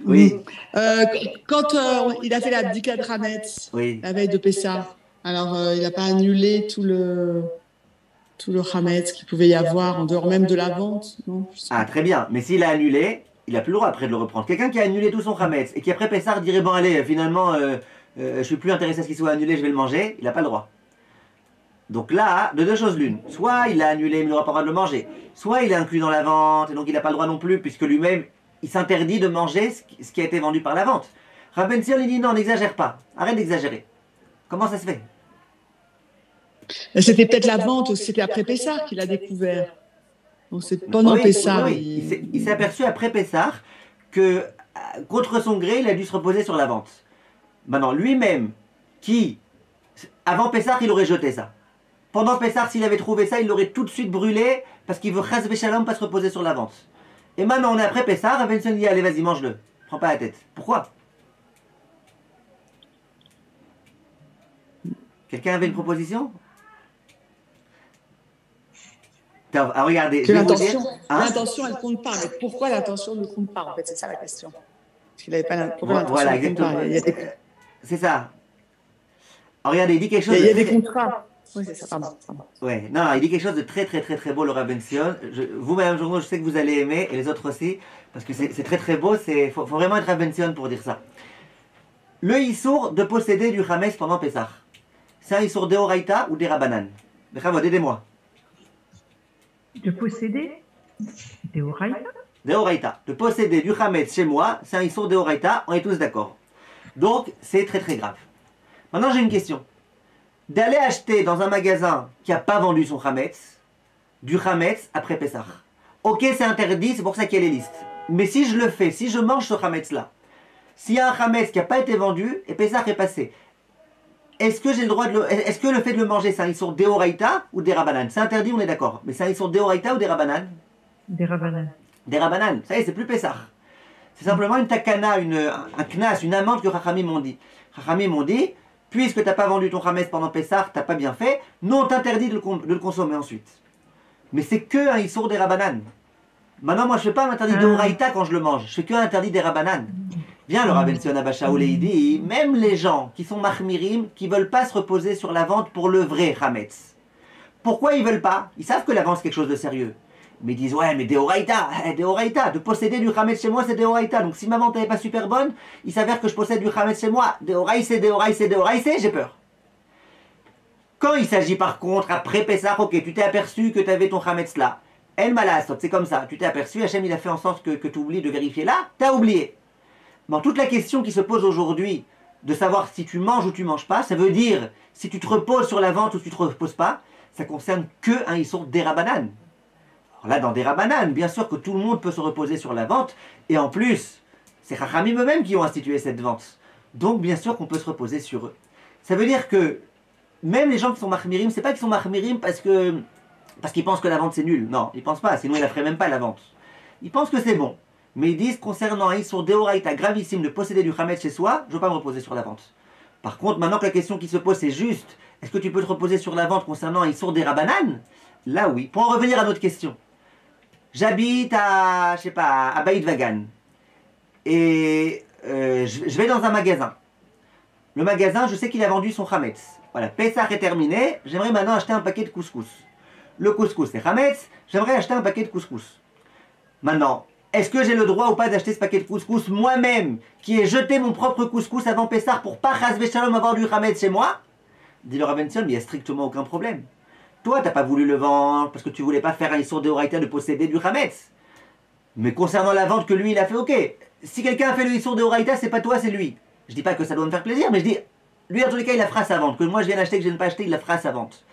Oui. Oui. Quand il a fait la Bdikat Hametz, Oui. la veille de Pessah, alors il n'a pas annulé tout le Hametz qu'il pouvait y avoir en dehors même de la vente, non? Ah, très bien. Mais s'il a annulé, il n'a plus le droit après de le reprendre. Quelqu'un qui a annulé tout son Hametz et qui après Pessah dirait bon, allez, finalement, je suis plus intéressé à ce qu'il soit annulé, je vais le manger, il n'a pas le droit. Donc là, de deux choses l'une. Soit il a annulé, mais il n'aura pas le droit de le manger. Soit il est inclus dans la vente, et donc il n'a pas le droit non plus, puisque lui-même, il s'interdit de manger ce qui a été vendu par la vente. Rabbi Sion, il dit non, n'exagère pas. Arrête d'exagérer. Comment ça se fait? C'était peut-être la vente, c'était après Pessah qu'il a découvert. Donc c'est pendant Oui, Pessah. oui. Il s'est aperçu après Pessah que, contre son gré, il a dû se reposer sur la vente. Maintenant, lui-même, qui, avant Pessah, il aurait jeté ça. Pendant Pessah, s'il avait trouvé ça, il l'aurait tout de suite brûlé parce qu'il veut chas v'shalom pas se reposer sur la vente. Et maintenant, on est après Pessah, Rabbi Sion dit allez, vas-y, mange-le. Prends pas la tête. Pourquoi? Quelqu'un avait une proposition? Ah, regardez, Que je vais vous dire. l'intention, Hein? l'intention, elle compte pas. Mais pourquoi l'intention ne compte pas? En fait, c'est ça la question. Parce qu'il avait pas pourquoi l'intention Voilà, ne compte pas? exactement. C'est ça. Alors, regardez, il dit quelque chose. Il y a des contrats. Oui, c'est ça. Pardon. Ouais, non, il dit quelque chose de très très très très beau, le Rabbi Sion. Vous, Madame Journo, je sais que vous allez aimer, et les autres aussi, parce que c'est très très beau. Faut vraiment être Rabbi Sion pour dire ça. Le Issour de posséder du Hametz pendant Pessah, c'est un Issour d'Eoraïta ou des Rabbanan? Aidez-moi. De posséder des Oraïta. D'Eoraïta. De posséder du Hametz chez moi, c'est un Issour d'Eoraïta, on est tous d'accord. Donc, c'est très très grave. Maintenant, j'ai une question. D'aller acheter dans un magasin qui n'a pas vendu son Hametz, du Hametz après Pessah. Ok, c'est interdit, c'est pour ça qu'il y a les listes. Mais si je le fais, si je mange ce Hametz-là, s'il y a un Hametz qui n'a pas été vendu et Pessah est passé, est-ce que j'ai le droit de est-ce que le fait de le manger, c'est un Issour d'Eoraïta ou des Rabbanan? C'est interdit, on est d'accord. Mais c'est un Issour d'Eoraïta ou des Rabbanan? Des Rabbanan. Des Rabbanan. Ça y est, c'est plus Pessah. C'est simplement une takana, un knas, une amende que Chachamim m'ont dit. Chachamim m'ont dit, puisque tu n'as pas vendu ton Hametz pendant Pessah, tu n'as pas bien fait, nous on t'interdit de le consommer ensuite. Mais c'est que un Issour des Rabbanan. Maintenant, moi je ne fais pas un interdit d'Eoraïta quand je le mange, je fais que un interdit des Rabbanan. Bien, le Rabbi Sion Abba Shaul, il dit, même les gens qui sont mahmirim, qui ne veulent pas se reposer sur la vente pour le vrai Hametz. Pourquoi ils ne veulent pas? Ils savent que la vente c'est quelque chose de sérieux. Mais ils disent, ouais, mais d'Eoraïta, de posséder du Hametz chez moi, c'est d'Eoraïta. Donc si ma vente n'est pas super bonne, il s'avère que je possède du Hametz chez moi. D'Eoraïsé, j'ai peur. Quand il s'agit par contre, après Pessah, ok, tu t'es aperçu que tu avais ton Hametz là. El malasot, c'est comme ça. Tu t'es aperçu, Hachem il a fait en sorte que tu oublies de vérifier là, tu as oublié. Bon, toute la question qui se pose aujourd'hui, de savoir si tu manges ou tu manges pas, ça veut dire si tu te reposes sur la vente ou si tu te reposes pas, ça concerne que un Issour des Rabbanan. Alors là, dans des Rabbanan, bien sûr que tout le monde peut se reposer sur la vente, et en plus, c'est Chachamim eux-mêmes qui ont institué cette vente. Donc, bien sûr qu'on peut se reposer sur eux. Ça veut dire que même les gens qui sont mahmirim, c'est pas qu'ils sont mahmirim parce qu'ils pensent que la vente c'est nul. Non, ils pensent pas, sinon ils la feraient même pas la vente. Ils pensent que c'est bon. Mais ils disent, concernant un Issour d'Eoraïta gravissime de posséder du Hametz chez soi, je ne veux pas me reposer sur la vente. Par contre, maintenant que la question qui se pose, c'est juste, est-ce que tu peux te reposer sur la vente concernant un Issour des Rabbanan? Là, oui. Pour en revenir à notre question. J'habite à, je sais pas, à Baïd Vagan. Et je vais dans un magasin. Le magasin, je sais qu'il a vendu son Hametz. Voilà, Pessah est terminé, j'aimerais maintenant acheter un paquet de couscous. Le couscous c'est Hametz, j'aimerais acheter un paquet de couscous. Maintenant, est-ce que j'ai le droit ou pas d'acheter ce paquet de couscous moi-même, qui ai jeté mon propre couscous avant Pessah pour pas chas v'shalom avoir du Hametz chez moi? Dit le Rav Ben Sion, il n'y a strictement aucun problème. Toi, tu n'as pas voulu le vendre parce que tu ne voulais pas faire un Issour de Horaïta de posséder du Hametz. Mais concernant la vente que lui, il a fait, ok. Si quelqu'un a fait le Issour de Horaïta, c'est pas toi, c'est lui. Je dis pas que ça doit me faire plaisir, mais je dis, lui, en tous les cas, il la fera sa vente. Que moi, je viens d'acheter, que je ne viens pas acheter, il la fera sa vente.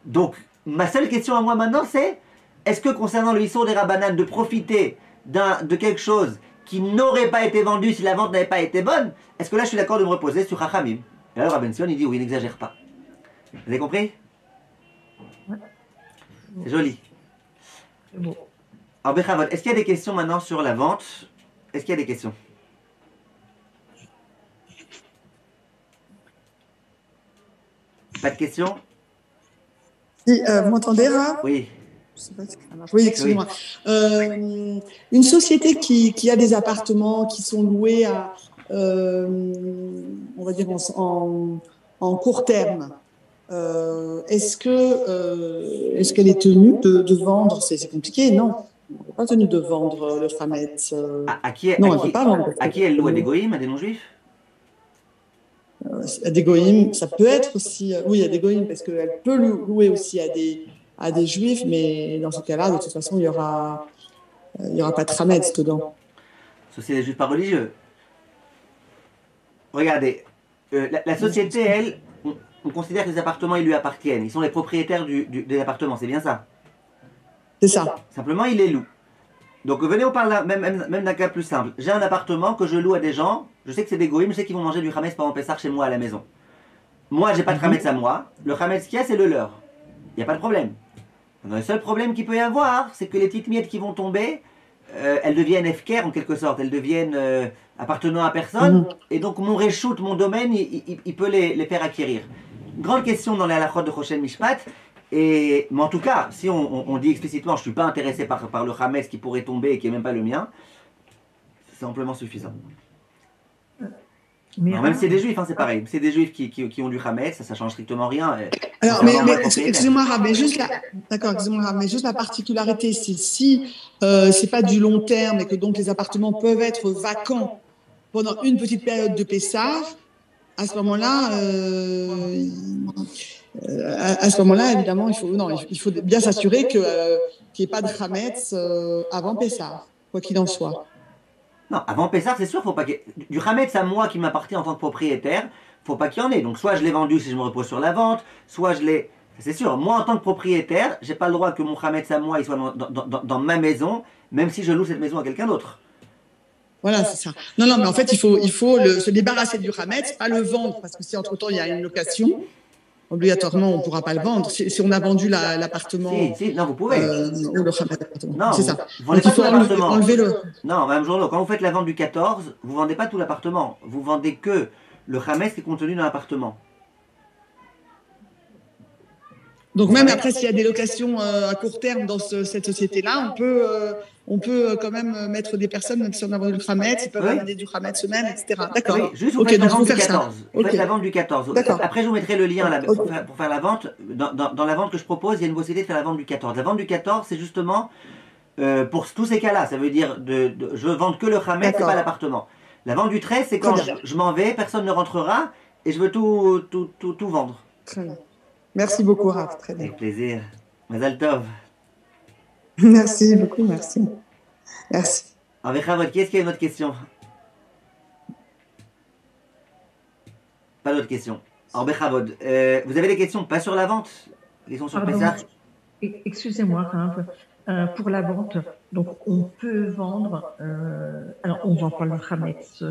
Donc, ma seule question à moi maintenant, c'est est-ce que concernant le Issour des Rabbanan, de profiter de quelque chose qui n'aurait pas été vendu si la vente n'avait pas été bonne, est-ce que là, je suis d'accord de me reposer sur Chachamim? Et là, le Rav Ben Sion, il dit oui, n'exagère pas. Vous avez compris? C'est joli. C'est bon. Alors, Bechavot, est-ce qu'il y a des questions maintenant sur la vente? Est-ce qu'il y a des questions? Pas de questions? Si, vous m'entendez, là? Oui. Je sais pas si ça marche. Oui, excusez-moi. Une société qui a des appartements qui sont loués à, on va dire, en court terme, est-ce qu'elle est tenue de vendre? C'est compliqué, non? Elle n'est pas tenue de vendre le Hametz. À qui, Non, elle ne peut pas vendre. à qui elle loue? À des goïms, à des non-juifs? À des goïms, ça peut être aussi, oui, à des goïms, parce qu'elle peut louer aussi à des juifs, mais dans ce cas-là, de toute façon, il n'y aura pas de Hametz dedans. Sauf si les juifs pas religieux. Regardez, la société, elle, on considère que les appartements, ils lui appartiennent. Ils sont les propriétaires des appartements, c'est bien ça? C'est ça. Simplement, il les loue. Donc venez, on parle même d'un cas plus simple. J'ai un appartement que je loue à des gens, je sais que c'est des goïms, je sais qu'ils vont manger du Hametz pendant Pessah chez moi à la maison. Moi, j'ai pas de Hametz à moi, le Hametz qu'il y a, c'est le leur. Il n'y a pas de problème. Le seul problème qu'il peut y avoir, c'est que les petites miettes qui vont tomber, elles deviennent FKR en quelque sorte, elles deviennent appartenant à personne, et donc mon reshoot, mon domaine, il peut les faire acquérir. Grande question dans les halachot de Choshen Mishpat. Mais en tout cas, si on dit explicitement je ne suis pas intéressé par le Hametz qui pourrait tomber et qui n'est même pas le mien, c'est amplement suffisant. Mais Alors, même si c'est des juifs, hein, c'est pareil. C'est des juifs qui ont du Hametz, ça ne change strictement rien. Alors, mais excusez-moi, Rav, mais juste la particularité, c'est si c'est pas du long terme et que donc les appartements peuvent être vacants pendant une petite période de Pessah, à ce moment-là, évidemment, il faut bien s'assurer qu'il n'y ait pas de Hametz avant Pessah, quoi qu'il en soit. Non, avant Pessah, c'est sûr, faut pas qu'il y ait... Du Hametz à moi qui m'appartient en tant que propriétaire, faut pas qu'il y en ait. Donc soit je l'ai vendu si je me repose sur la vente, soit je l'ai... C'est sûr, moi en tant que propriétaire, j'ai pas le droit que mon Hametz à moi il soit dans ma maison, même si je loue cette maison à quelqu'un d'autre. Voilà, c'est ça. Non, mais en fait, il faut se débarrasser du Hametz, pas le vendre, parce que si entre-temps il y a une location, obligatoirement, on ne pourra pas le vendre. Si on a vendu l'appartement. Non, vous pouvez. Ou le Hametz. Non, c'est ça. Vous vendez pas tout l'appartement. Enlever-le. Non, Mme Journeau, quand vous faites la vente du 14, vous ne vendez pas tout l'appartement. Vous vendez que le Hametz qui est contenu dans l'appartement. Donc même après, s'il y a des locations à court terme dans cette société-là, on peut quand même mettre des personnes, même si on a vendu le Hametz, ils peuvent amener du Hametz eux-mêmes, etc. D'accord. Oui, juste vous faites la vente du 14. Vous faites la vente du 14. Après, je vous mettrai le lien là, pour faire la vente. Dans la vente que je propose, il y a une possibilité de faire la vente du 14. La vente du 14, c'est justement pour tous ces cas-là. Ça veut dire je veux vendre que le Hametz, c'est pas l'appartement. La vente du 13, c'est quand je m'en vais, personne ne rentrera et je veux tout vendre. Très bien. Merci beaucoup, Rav. Très bien. Avec plaisir. Mazal Tov. Merci beaucoup, merci. Merci. Avec Havod, est-ce qu'il y a une autre question? Pas d'autres questions. Alors, Bechavod, vous avez des questions pas sur la vente? Des questions sur Pessah? Excusez-moi, Rav. Pour la vente, donc on peut vendre, alors on vend pas le Hametz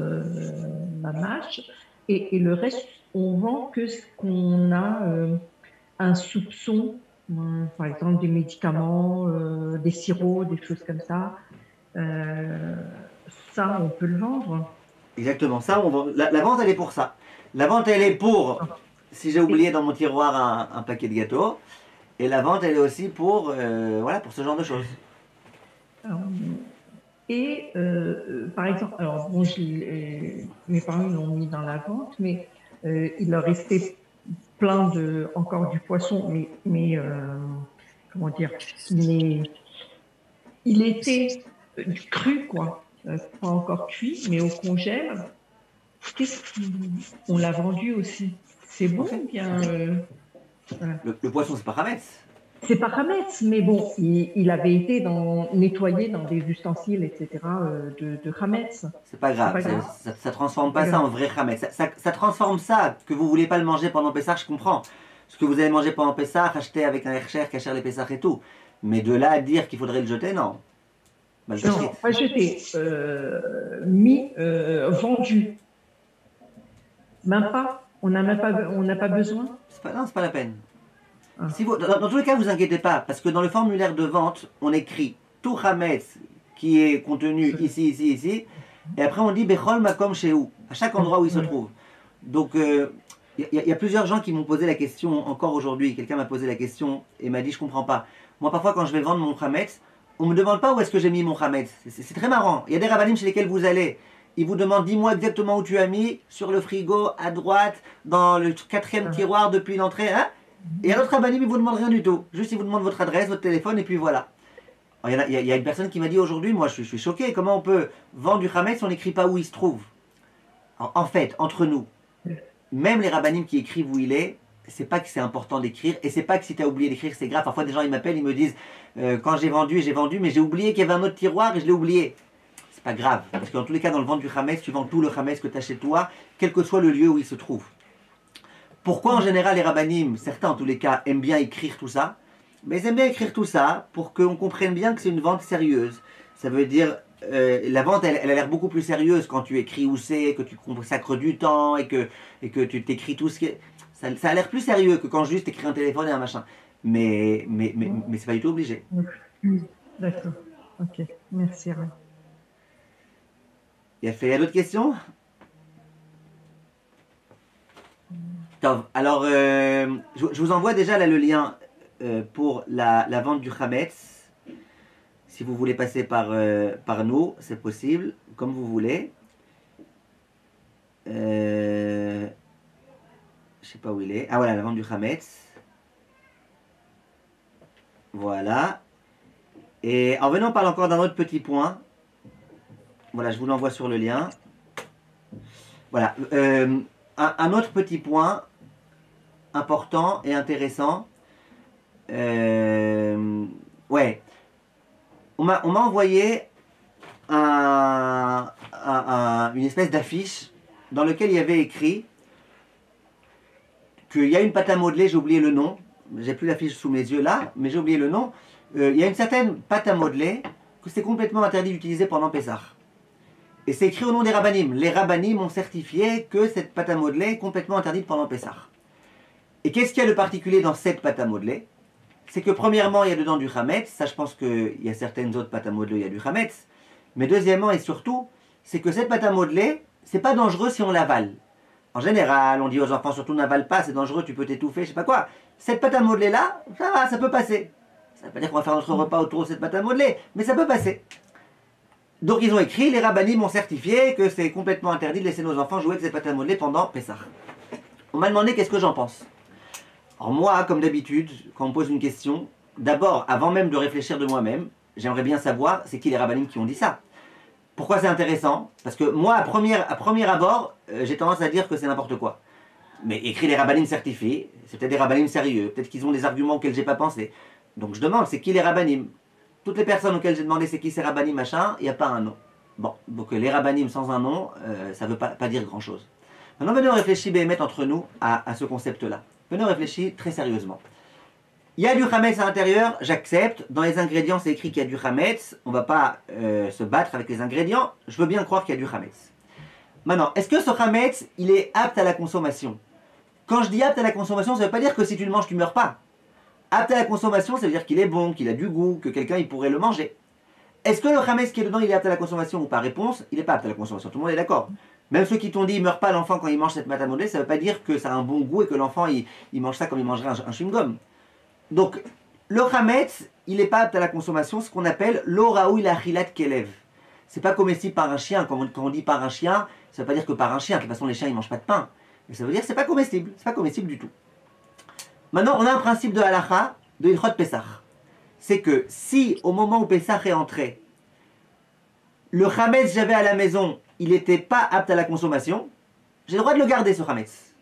mamash, et le reste, on vend que ce qu'on a un soupçon, par exemple des médicaments, des sirops, des choses comme ça. Ça, on peut le vendre. Exactement, ça, on vend. La vente, elle est pour ça. La vente, elle est pour, si j'ai oublié dans mon tiroir un paquet de gâteaux, et la vente, elle est aussi pour, voilà, pour ce genre de choses. Par exemple, alors bon, mes parents l'ont mis dans la vente, mais il leur restait encore du poisson, mais comment dire, il était cru, quoi, pas encore cuit, mais au congèle. On l'a vendu aussi. c'est bon, Ok. bien. Voilà. Le poisson, c'est pas Hametz. C'est pas Hametz, mais bon, il avait été nettoyé dans des ustensiles, etc., de Hametz. C'est pas grave. C'est pas grave. Ça transforme pas C'est ça grave. en vrai Hametz. Ça transforme ça, que vous voulez pas le manger pendant Pessah, je comprends. Ce que vous allez manger pendant Pessah, acheter avec un Hercher, cacher les Pessah et tout. Mais de là à dire qu'il faudrait le jeter, non. Bah, le Non, tachrit. pas jeté, vendu. Même pas. On n'a pas besoin. Non, c'est pas la peine. Ah. Si vous, dans tous les cas, vous inquiétez pas, parce que dans le formulaire de vente, on écrit tout Hametz qui est contenu ici, ici, ici, et après on dit Bechol Makom Shehu, à chaque endroit où il se trouve. Donc, il y a plusieurs gens qui m'ont posé la question, encore aujourd'hui, quelqu'un m'a posé la question et m'a dit je comprends pas. Moi, parfois, quand je vais vendre mon Hametz, on me demande pas où est-ce que j'ai mis mon Hametz. C'est très marrant. Il y a des rabbinim chez lesquels vous allez. Ils vous demandent, dis-moi exactement où tu as mis, sur le frigo, à droite, dans le 4e tiroir depuis l'entrée. Hein, et à l'autre rabbinim, ils vous demandent rien du tout. Juste, ils vous demandent votre adresse, votre téléphone, et puis voilà. Alors, il y a une personne qui m'a dit aujourd'hui, moi je suis choqué, comment on peut vendre du Hametz si on n'écrit pas où il se trouve. Alors, en fait, entre nous, même les rabbinim qui écrivent où il est, c'est pas que c'est important d'écrire, et c'est pas que si tu as oublié d'écrire, c'est grave. Parfois, des gens ils m'appellent, ils me disent, quand j'ai vendu, mais j'ai oublié qu'il y avait un autre tiroir et je l'ai oublié. C'est pas grave, parce que dans tous les cas, dans le vente du Hametz, tu vends tout le Hametz que tu as chez toi, quel que soit le lieu où il se trouve. Pourquoi en général les rabbinim, certains en tous les cas, aiment bien écrire tout ça? Mais ils aiment bien écrire tout ça pour qu'on comprenne bien que c'est une vente sérieuse. Ça veut dire, la vente, elle a l'air beaucoup plus sérieuse quand tu écris où c'est, que tu consacres du temps et que tu t'écris tout ce qui est... Ça a l'air plus sérieux que quand juste écrire un téléphone et un machin. Mais c'est pas du tout obligé. D'accord. Ok. Merci. Alain. Il y a d'autres questions? Alors, je vous envoie déjà là le lien pour la vente du Hametz. Si vous voulez passer par nous, c'est possible, comme vous voulez. Je sais pas où il est. Ah voilà, la vente du Hametz. Voilà. Et en venant, on parle encore d'un autre petit point. Voilà, je vous l'envoie sur le lien. Voilà. Un autre petit point important et intéressant. Ouais. On m'a envoyé une espèce d'affiche dans laquelle il y avait écrit qu'il y a une pâte à modeler, j'ai oublié le nom. J'ai plus l'affiche sous mes yeux là, mais j'ai oublié le nom. Il y a une certaine pâte à modeler que c'est complètement interdit d'utiliser pendant Pessah. Et c'est écrit au nom des rabbinim. Les rabbinim ont certifié que cette pâte à modeler est complètement interdite pendant Pessah. Et qu'est-ce qu'il y a de particulier dans cette pâte à modeler? C'est que premièrement, il y a dedans du Hametz. Ça, je pense qu'il y a certaines autres pâtes à modeler où il y a du Hametz. Mais deuxièmement et surtout, c'est que cette pâte à modeler, c'est pas dangereux si on l'avale. En général, on dit aux enfants, surtout n'avale pas, c'est dangereux, tu peux t'étouffer, je sais pas quoi. Cette pâte à modeler là, ça va, ça peut passer. Ça veut pas dire qu'on va faire notre repas autour de cette pâte à modeler, mais ça peut passer. Donc ils ont écrit, les rabbinim ont certifié que c'est complètement interdit de laisser nos enfants jouer avec cette pâte à modeler pendant Pessah. On m'a demandé qu'est-ce que j'en pense. Alors moi, comme d'habitude, quand on me pose une question, d'abord, avant même de réfléchir de moi-même, j'aimerais bien savoir c'est qui les rabbinim qui ont dit ça. Pourquoi c'est intéressant? Parce que moi, à premier abord, j'ai tendance à dire que c'est n'importe quoi. Mais écrit les rabbinim certifiés, c'est peut-être des rabbinim sérieux, peut-être qu'ils ont des arguments auxquels j'ai pas pensé. Donc je demande, c'est qui les rabbinim? Toutes les personnes auxquelles j'ai demandé c'est qui ces rabbinim machin, il n'y a pas un nom. Bon, donc les rabbinim sans un nom, ça ne veut pas dire grand-chose. Maintenant, venez on réfléchit, Béhémet, entre nous, à ce concept-là. Venez on réfléchit très sérieusement. Il y a du Hametz à l'intérieur, j'accepte. Dans les ingrédients, c'est écrit qu'il y a du Hametz. On ne va pas se battre avec les ingrédients. Je veux bien croire qu'il y a du Hametz. Maintenant, est-ce que ce Hametz, il est apte à la consommation? Quand je dis apte à la consommation, ça ne veut pas dire que si tu le manges, tu ne meurs pas. Apte à la consommation, ça veut dire qu'il est bon, qu'il a du goût, que quelqu'un il pourrait le manger. Est-ce que le Hametz qui est dedans, il est apte à la consommation ou pas? Réponse, il n'est pas apte à la consommation. Tout le monde est d'accord. Même ceux qui t'ont dit, il ne meurt pas l'enfant quand il mange cette pâte à modeler, ça ne veut pas dire que ça a un bon goût et que l'enfant, il mange ça comme il mangerait un chewing-gum. Donc, le Hametz, il n'est pas apte à la consommation, ce qu'on appelle l'oraoui la achilat kelev. C'est pas comestible par un chien. Quand on dit par un chien, ça ne veut pas dire que par un chien. De toute façon, les chiens, ils ne mangent pas de pain. Mais ça veut dire que c'est pas comestible. C'est pas comestible du tout. Maintenant, on a un principe de halacha, de Ilchot Pessah. C'est que si, au moment où Pessah est entré, le Hametz que j'avais à la maison, il n'était pas apte à la consommation, j'ai le droit de le garder, ce Hametz.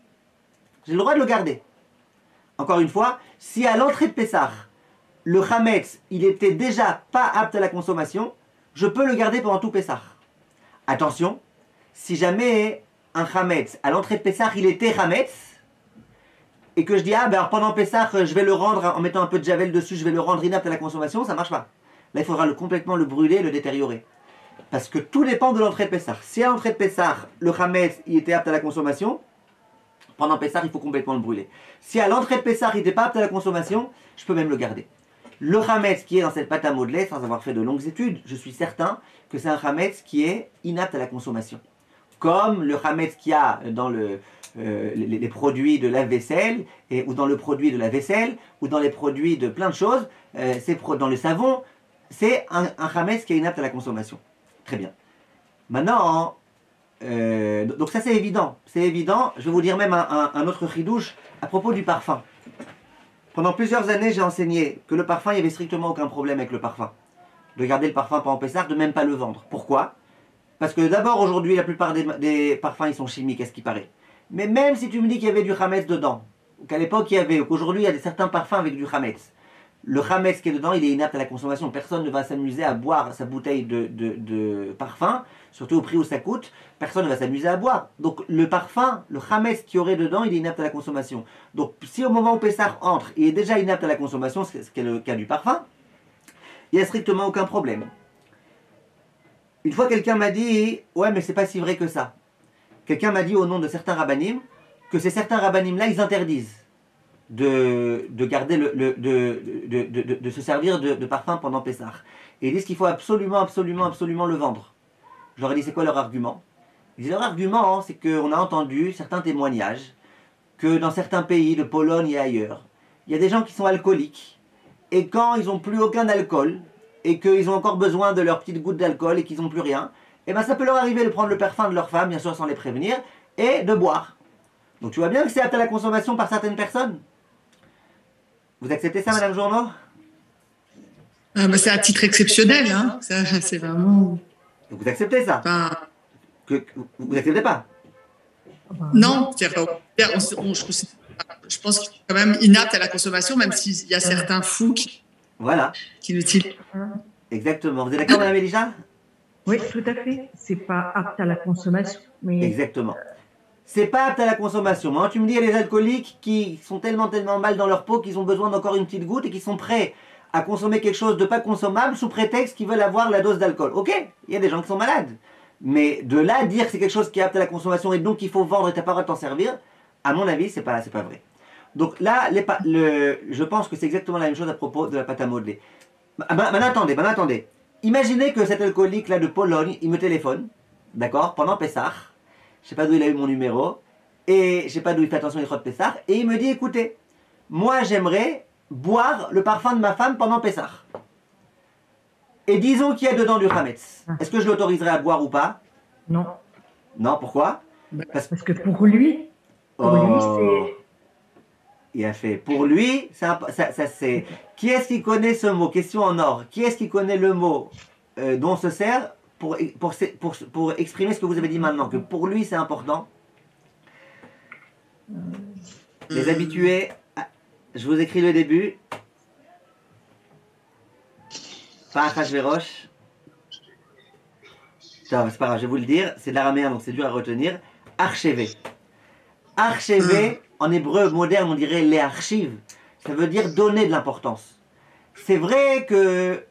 j'ai le droit de le garder. Encore une fois, si à l'entrée de Pessah, le Hametz, il était déjà pas apte à la consommation, je peux le garder pendant tout Pessah. Attention, si jamais un Hametz, à l'entrée de Pessah, il était Hametz, et que je dis, ah ben alors pendant Pessah, je vais le rendre en mettant un peu de javel dessus, je vais le rendre inapte à la consommation, ça marche pas. Là, il faudra complètement le brûler, le détériorer. Parce que tout dépend de l'entrée de Pessah. Si à l'entrée de Pessah, le Hametz, il était apte à la consommation, pendant Pessah, il faut complètement le brûler. Si à l'entrée de Pessah, il n'était pas apte à la consommation, je peux même le garder. Le Hametz qui est dans cette pâte à modeler, sans avoir fait de longues études, je suis certain que c'est un Hametz qui est inapte à la consommation. Comme le Hametz qu'il y a dans les produits de lave-vaisselle, ou dans le produit de la vaisselle, ou dans les produits de plein de choses, dans le savon, c'est un Hametz qui est inapte à la consommation. Très bien. Maintenant, donc ça c'est évident. C'est évident. Je vais vous dire même un autre chidouche à propos du parfum. Pendant plusieurs années, j'ai enseigné que le parfum, il n'y avait strictement aucun problème avec le parfum. De garder le parfum pendant Pessah, de même pas le vendre. Pourquoi? Parce que d'abord, aujourd'hui, la plupart des parfums, ils sont chimiques, à ce qui paraît. Mais même si tu me dis qu'il y avait du Hametz dedans, ou qu'à l'époque il y avait, ou qu'aujourd'hui il y a certains parfums avec du Hametz, le Hametz qui est dedans, il est inapte à la consommation. Personne ne va s'amuser à boire sa bouteille de parfum, surtout au prix où ça coûte. Personne ne va s'amuser à boire. Donc le parfum, le Hametz qu'il y aurait dedans, il est inapte à la consommation. Donc si au moment où Pessah entre, il est déjà inapte à la consommation, ce qui est le cas du parfum, il n'y a strictement aucun problème. Une fois quelqu'un m'a dit, ouais mais c'est pas si vrai que ça. Quelqu'un m'a dit au nom de certains rabbanim, que ces certains rabbanim là, ils interdisent de garder de se servir de parfum pendant Pessah. Et ils disent qu'il faut absolument le vendre. Je leur ai dit c'est quoi leur argument? Ils disent leur argument, c'est qu'on a entendu certains témoignages que dans certains pays de Pologne et ailleurs, il y a des gens qui sont alcooliques et quand ils n'ont plus aucun alcool et qu'ils ont encore besoin de leur petite goutte d'alcool et qu'ils n'ont plus rien, et bien ça peut leur arriver de prendre le parfum de leur femme, bien sûr sans les prévenir, et de boire. Donc tu vois bien que c'est apte à la consommation par certaines personnes. Vous acceptez ça, Madame Journeau? C'est à titre exceptionnel, hein. C'est vraiment... Donc vous acceptez ça? Vous acceptez pas? Non, je pense qu'il est quand même inapte à la consommation, même s'il y a certains fous qui l'utilisent. Exactement. Vous êtes d'accord, Madame Elijah? Oui, tout à fait. C'est pas apte à la consommation. Mais... Exactement. C'est pas apte à la consommation. Moi, tu me dis, il y a des alcooliques qui sont tellement mal dans leur peau qu'ils ont besoin d'encore une petite goutte et qui sont prêts à consommer quelque chose de pas consommable sous prétexte qu'ils veulent avoir la dose d'alcool. Ok, il y a des gens qui sont malades. Mais de là à dire que c'est quelque chose qui est apte à la consommation et donc il faut vendre et t'as pas le droit de t'en servir, à mon avis, c'est pas vrai. Donc là, je pense que c'est exactement la même chose à propos de la pâte à modeler. Maintenant, attendez. Imaginez que cet alcoolique-là de Pologne, il me téléphone, d'accord, pendant Pessah. Je sais pas d'où il a eu mon numéro, et je sais pas d'où il fait attention à l'Ichot Pessah, et il me dit, écoutez, moi j'aimerais boire le parfum de ma femme pendant Pessah. Et disons qu'il y a dedans du Hametz. Est-ce que je l'autoriserai à boire ou pas? Non. Non, pourquoi? Parce que pour lui, c'est... Il a fait. Pour lui, ça c'est... Qui est-ce qui connaît ce mot? Question en or. Qui est-ce qui connaît le mot dont on se sert pour exprimer ce que vous avez dit maintenant, que pour lui c'est important? Les habitués, je vous écris le début. Pas Achashverosh. C'est pas grave, je vais vous le dire, c'est de l'araméen donc c'est dur à retenir. Archevé. Archevé, en hébreu moderne on dirait les archives, ça veut dire donner de l'importance. C'est vrai que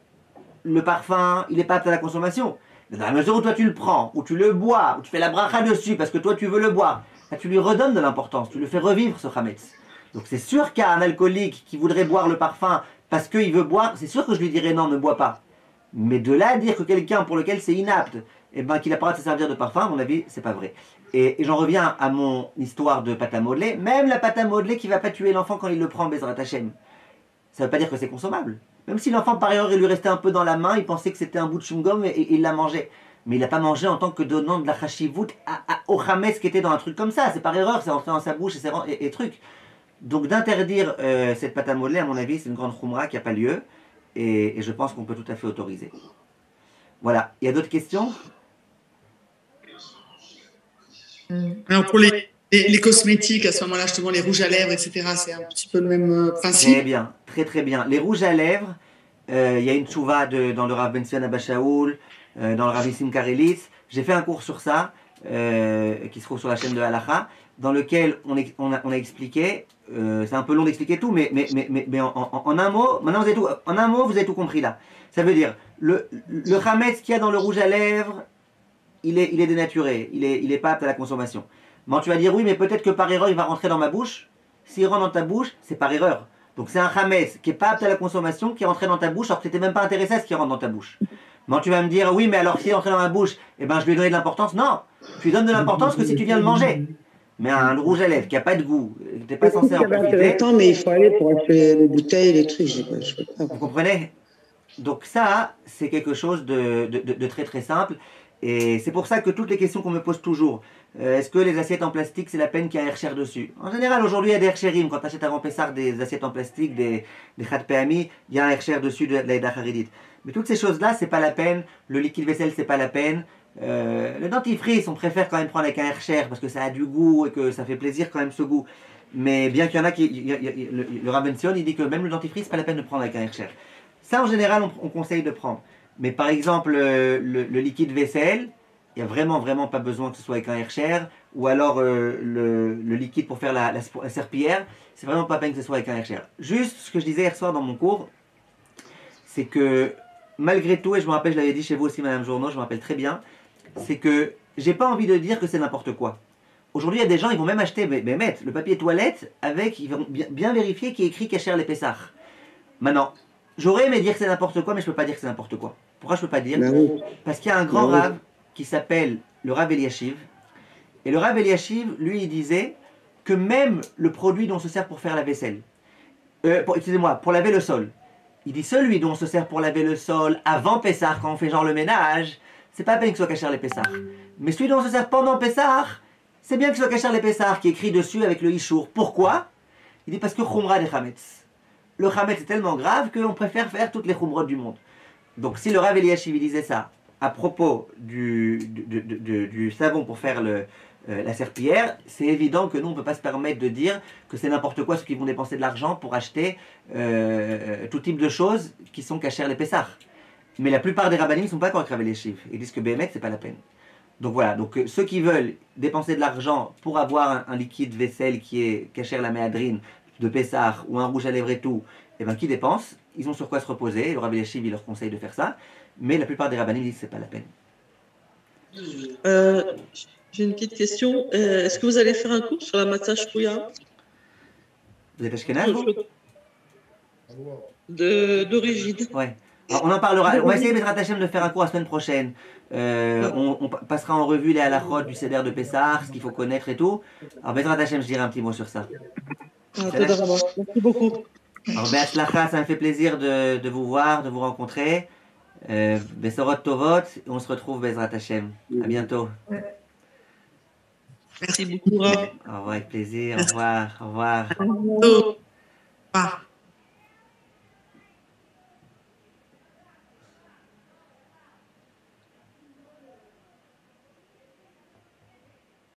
le parfum, il n'est pas apte à la consommation. Mais dans la mesure où toi tu le prends, ou tu le bois, ou tu fais la bracha dessus parce que toi tu veux le boire, là, tu lui redonnes de l'importance, tu le fais revivre ce Hametz. Donc c'est sûr qu'un alcoolique qui voudrait boire le parfum parce qu'il veut boire, c'est sûr que je lui dirais non, ne bois pas. Mais de là à dire que quelqu'un pour lequel c'est inapte, qu'il n'a pas le droit de se servir de parfum, à mon avis, c'est pas vrai. Et j'en reviens à mon histoire de pâte à modeler. Même la pâte à modeler qui ne va pas tuer l'enfant quand il le prend, Bezrat Hashem, ça ne veut pas dire que c'est consommable. Même si l'enfant, par ailleurs, il lui restait un peu dans la main, il pensait que c'était un bout de chewing-gum et il l'a mangé. Mais il n'a pas mangé en tant que donnant de la chashivut au Hametz qui était dans un truc comme ça. C'est par erreur, c'est entré dans sa bouche et truc. Donc d'interdire cette pâte à modeler, à mon avis, c'est une grande khumra qui n'a pas lieu. Et je pense qu'on peut tout à fait autoriser. Voilà. Il y a d'autres questions? Alors Les cosmétiques, à ce moment-là, justement, les rouges à lèvres, etc., c'est un petit peu le même principe. Très bien, très très bien. Les rouges à lèvres, il y a une tchouva dans le Rav Ben Sion Abba Shaul, dans le Rav Nissim Karelitz. J'ai fait un cours sur ça, qui se trouve sur la chaîne de Halacha, dans lequel on a expliqué, c'est un peu long d'expliquer tout, mais en un mot, maintenant vous avez tout, en un mot, vous avez tout compris là. Ça veut dire, le chametz qu'il y a dans le rouge à lèvres, il est dénaturé, il est pas apte à la consommation. Bon, tu vas dire, oui, mais peut-être que par erreur, il va rentrer dans ma bouche. S'il rentre dans ta bouche, c'est par erreur. Donc c'est un chametz qui n'est pas apte à la consommation, qui est rentré dans ta bouche, alors que tu n'étais même pas intéressé à ce qui rentre dans ta bouche. Bon, tu vas me dire, oui, mais alors s'il est rentré dans ma bouche, eh ben, je lui ai donné de l'importance. Non, tu lui donnes de l'importance que si tu viens le manger. Mais un rouge à lèvres qui n'a pas de goût, tu n'es pas censé en profiter. Attends, mais il faut aller pour acheter les bouteilles, les trucs. Vous comprenez? Donc ça, c'est quelque chose de très très simple. Et c'est pour ça que toutes les questions qu'on me pose toujours, est-ce que les assiettes en plastique, c'est la peine qu'il y a un Hercher dessus? En général, aujourd'hui, il y a des Hercherim. Quand tu achètes avant Pessar des assiettes en plastique, des Khat Pe'ami, il y a un Hercher dessus de l'Aïda Haridite. Mais toutes ces choses-là, c'est pas la peine. Le liquide vaisselle, c'est pas la peine. Le dentifrice, on préfère quand même prendre avec un Hercher parce que ça a du goût et que ça fait plaisir quand même ce goût. Mais bien qu'il y en a qui... Le Rav Ben Sion, il dit que même le dentifrice, c'est pas la peine de prendre avec un Hercher. Ça, en général, on conseille de prendre. Mais par exemple, le liquide vaisselle, il n'y a vraiment pas besoin que ce soit avec un Hercher. Ou alors le liquide pour faire la serpillière, c'est vraiment pas peine que ce soit avec un Hercher. Juste ce que je disais hier soir dans mon cours, c'est que malgré tout, et je me rappelle, je l'avais dit chez vous aussi, Madame Journeau, je me rappelle très bien, c'est que j'ai pas envie de dire que c'est n'importe quoi. Aujourd'hui, il y a des gens, ils vont même acheter mettre le papier toilette avec, ils vont bien vérifier qu'il est écrit Kasher les Pessar. Maintenant, j'aurais aimé dire que c'est n'importe quoi, mais je peux pas dire que c'est n'importe quoi. Pourquoi je peux pas dire? Parce qu'il y a un grand Rav qui s'appelle le Rav Eliashiv. Et le Rav Eliashiv, lui, il disait que même le produit dont on se sert pour faire la vaisselle, pour laver le sol, il dit celui dont on se sert pour laver le sol avant Pessah, quand on fait genre le ménage, c'est pas bien que ce soit Kasher les Pessah. Mais celui dont on se sert pendant Pessah, c'est bien que ce soit Kasher les Pessah, qui est écrit dessus avec le Ishour. Pourquoi? Il dit parce que Khumra des Chametz. Le Chametz est tellement grave qu'on préfère faire toutes les Khumrot du monde. Donc si le Rav Eliashiv disait ça à propos du savon pour faire la serpillière, c'est évident que nous on ne peut pas se permettre de dire que c'est n'importe quoi ceux qui vont dépenser de l'argent pour acheter tout type de choses qui sont cachères les Pessar. Mais la plupart des rabbanim ne sont pas d'accord avec Rav Eliashiv. Ils disent que Béhémet c'est pas la peine. Donc voilà, donc ceux qui veulent dépenser de l'argent pour avoir un liquide vaisselle qui est cachère la méadrine de Pessar ou un rouge à lèvres et tout, et ben qui dépensent, ils ont sur quoi se reposer. Le Rav Eliashiv il leur conseille de faire ça, mais la plupart des rabbanim disent que c'est pas la peine. J'ai une petite question. Est-ce que vous allez faire un cours sur la matzah shkouya? Vous êtes ashkenaz, vous? D'origine. Ouais. Alors, on en parlera. On va essayer, Bezrat Hashem, de faire un cours la semaine prochaine. On passera en revue les halachot du Seder de Pessah, ce qu'il faut connaître et tout. Alors, Bezrat Hashem, je dirai un petit mot sur ça. Merci beaucoup. Alors, Be'atzlacha, ça me fait plaisir de vous voir, de vous rencontrer. Besorot Tovot, on se retrouve, Bezrat Hashem. À bientôt. Merci beaucoup, Rav. Au revoir, avec plaisir. Au revoir. Au revoir. Au revoir.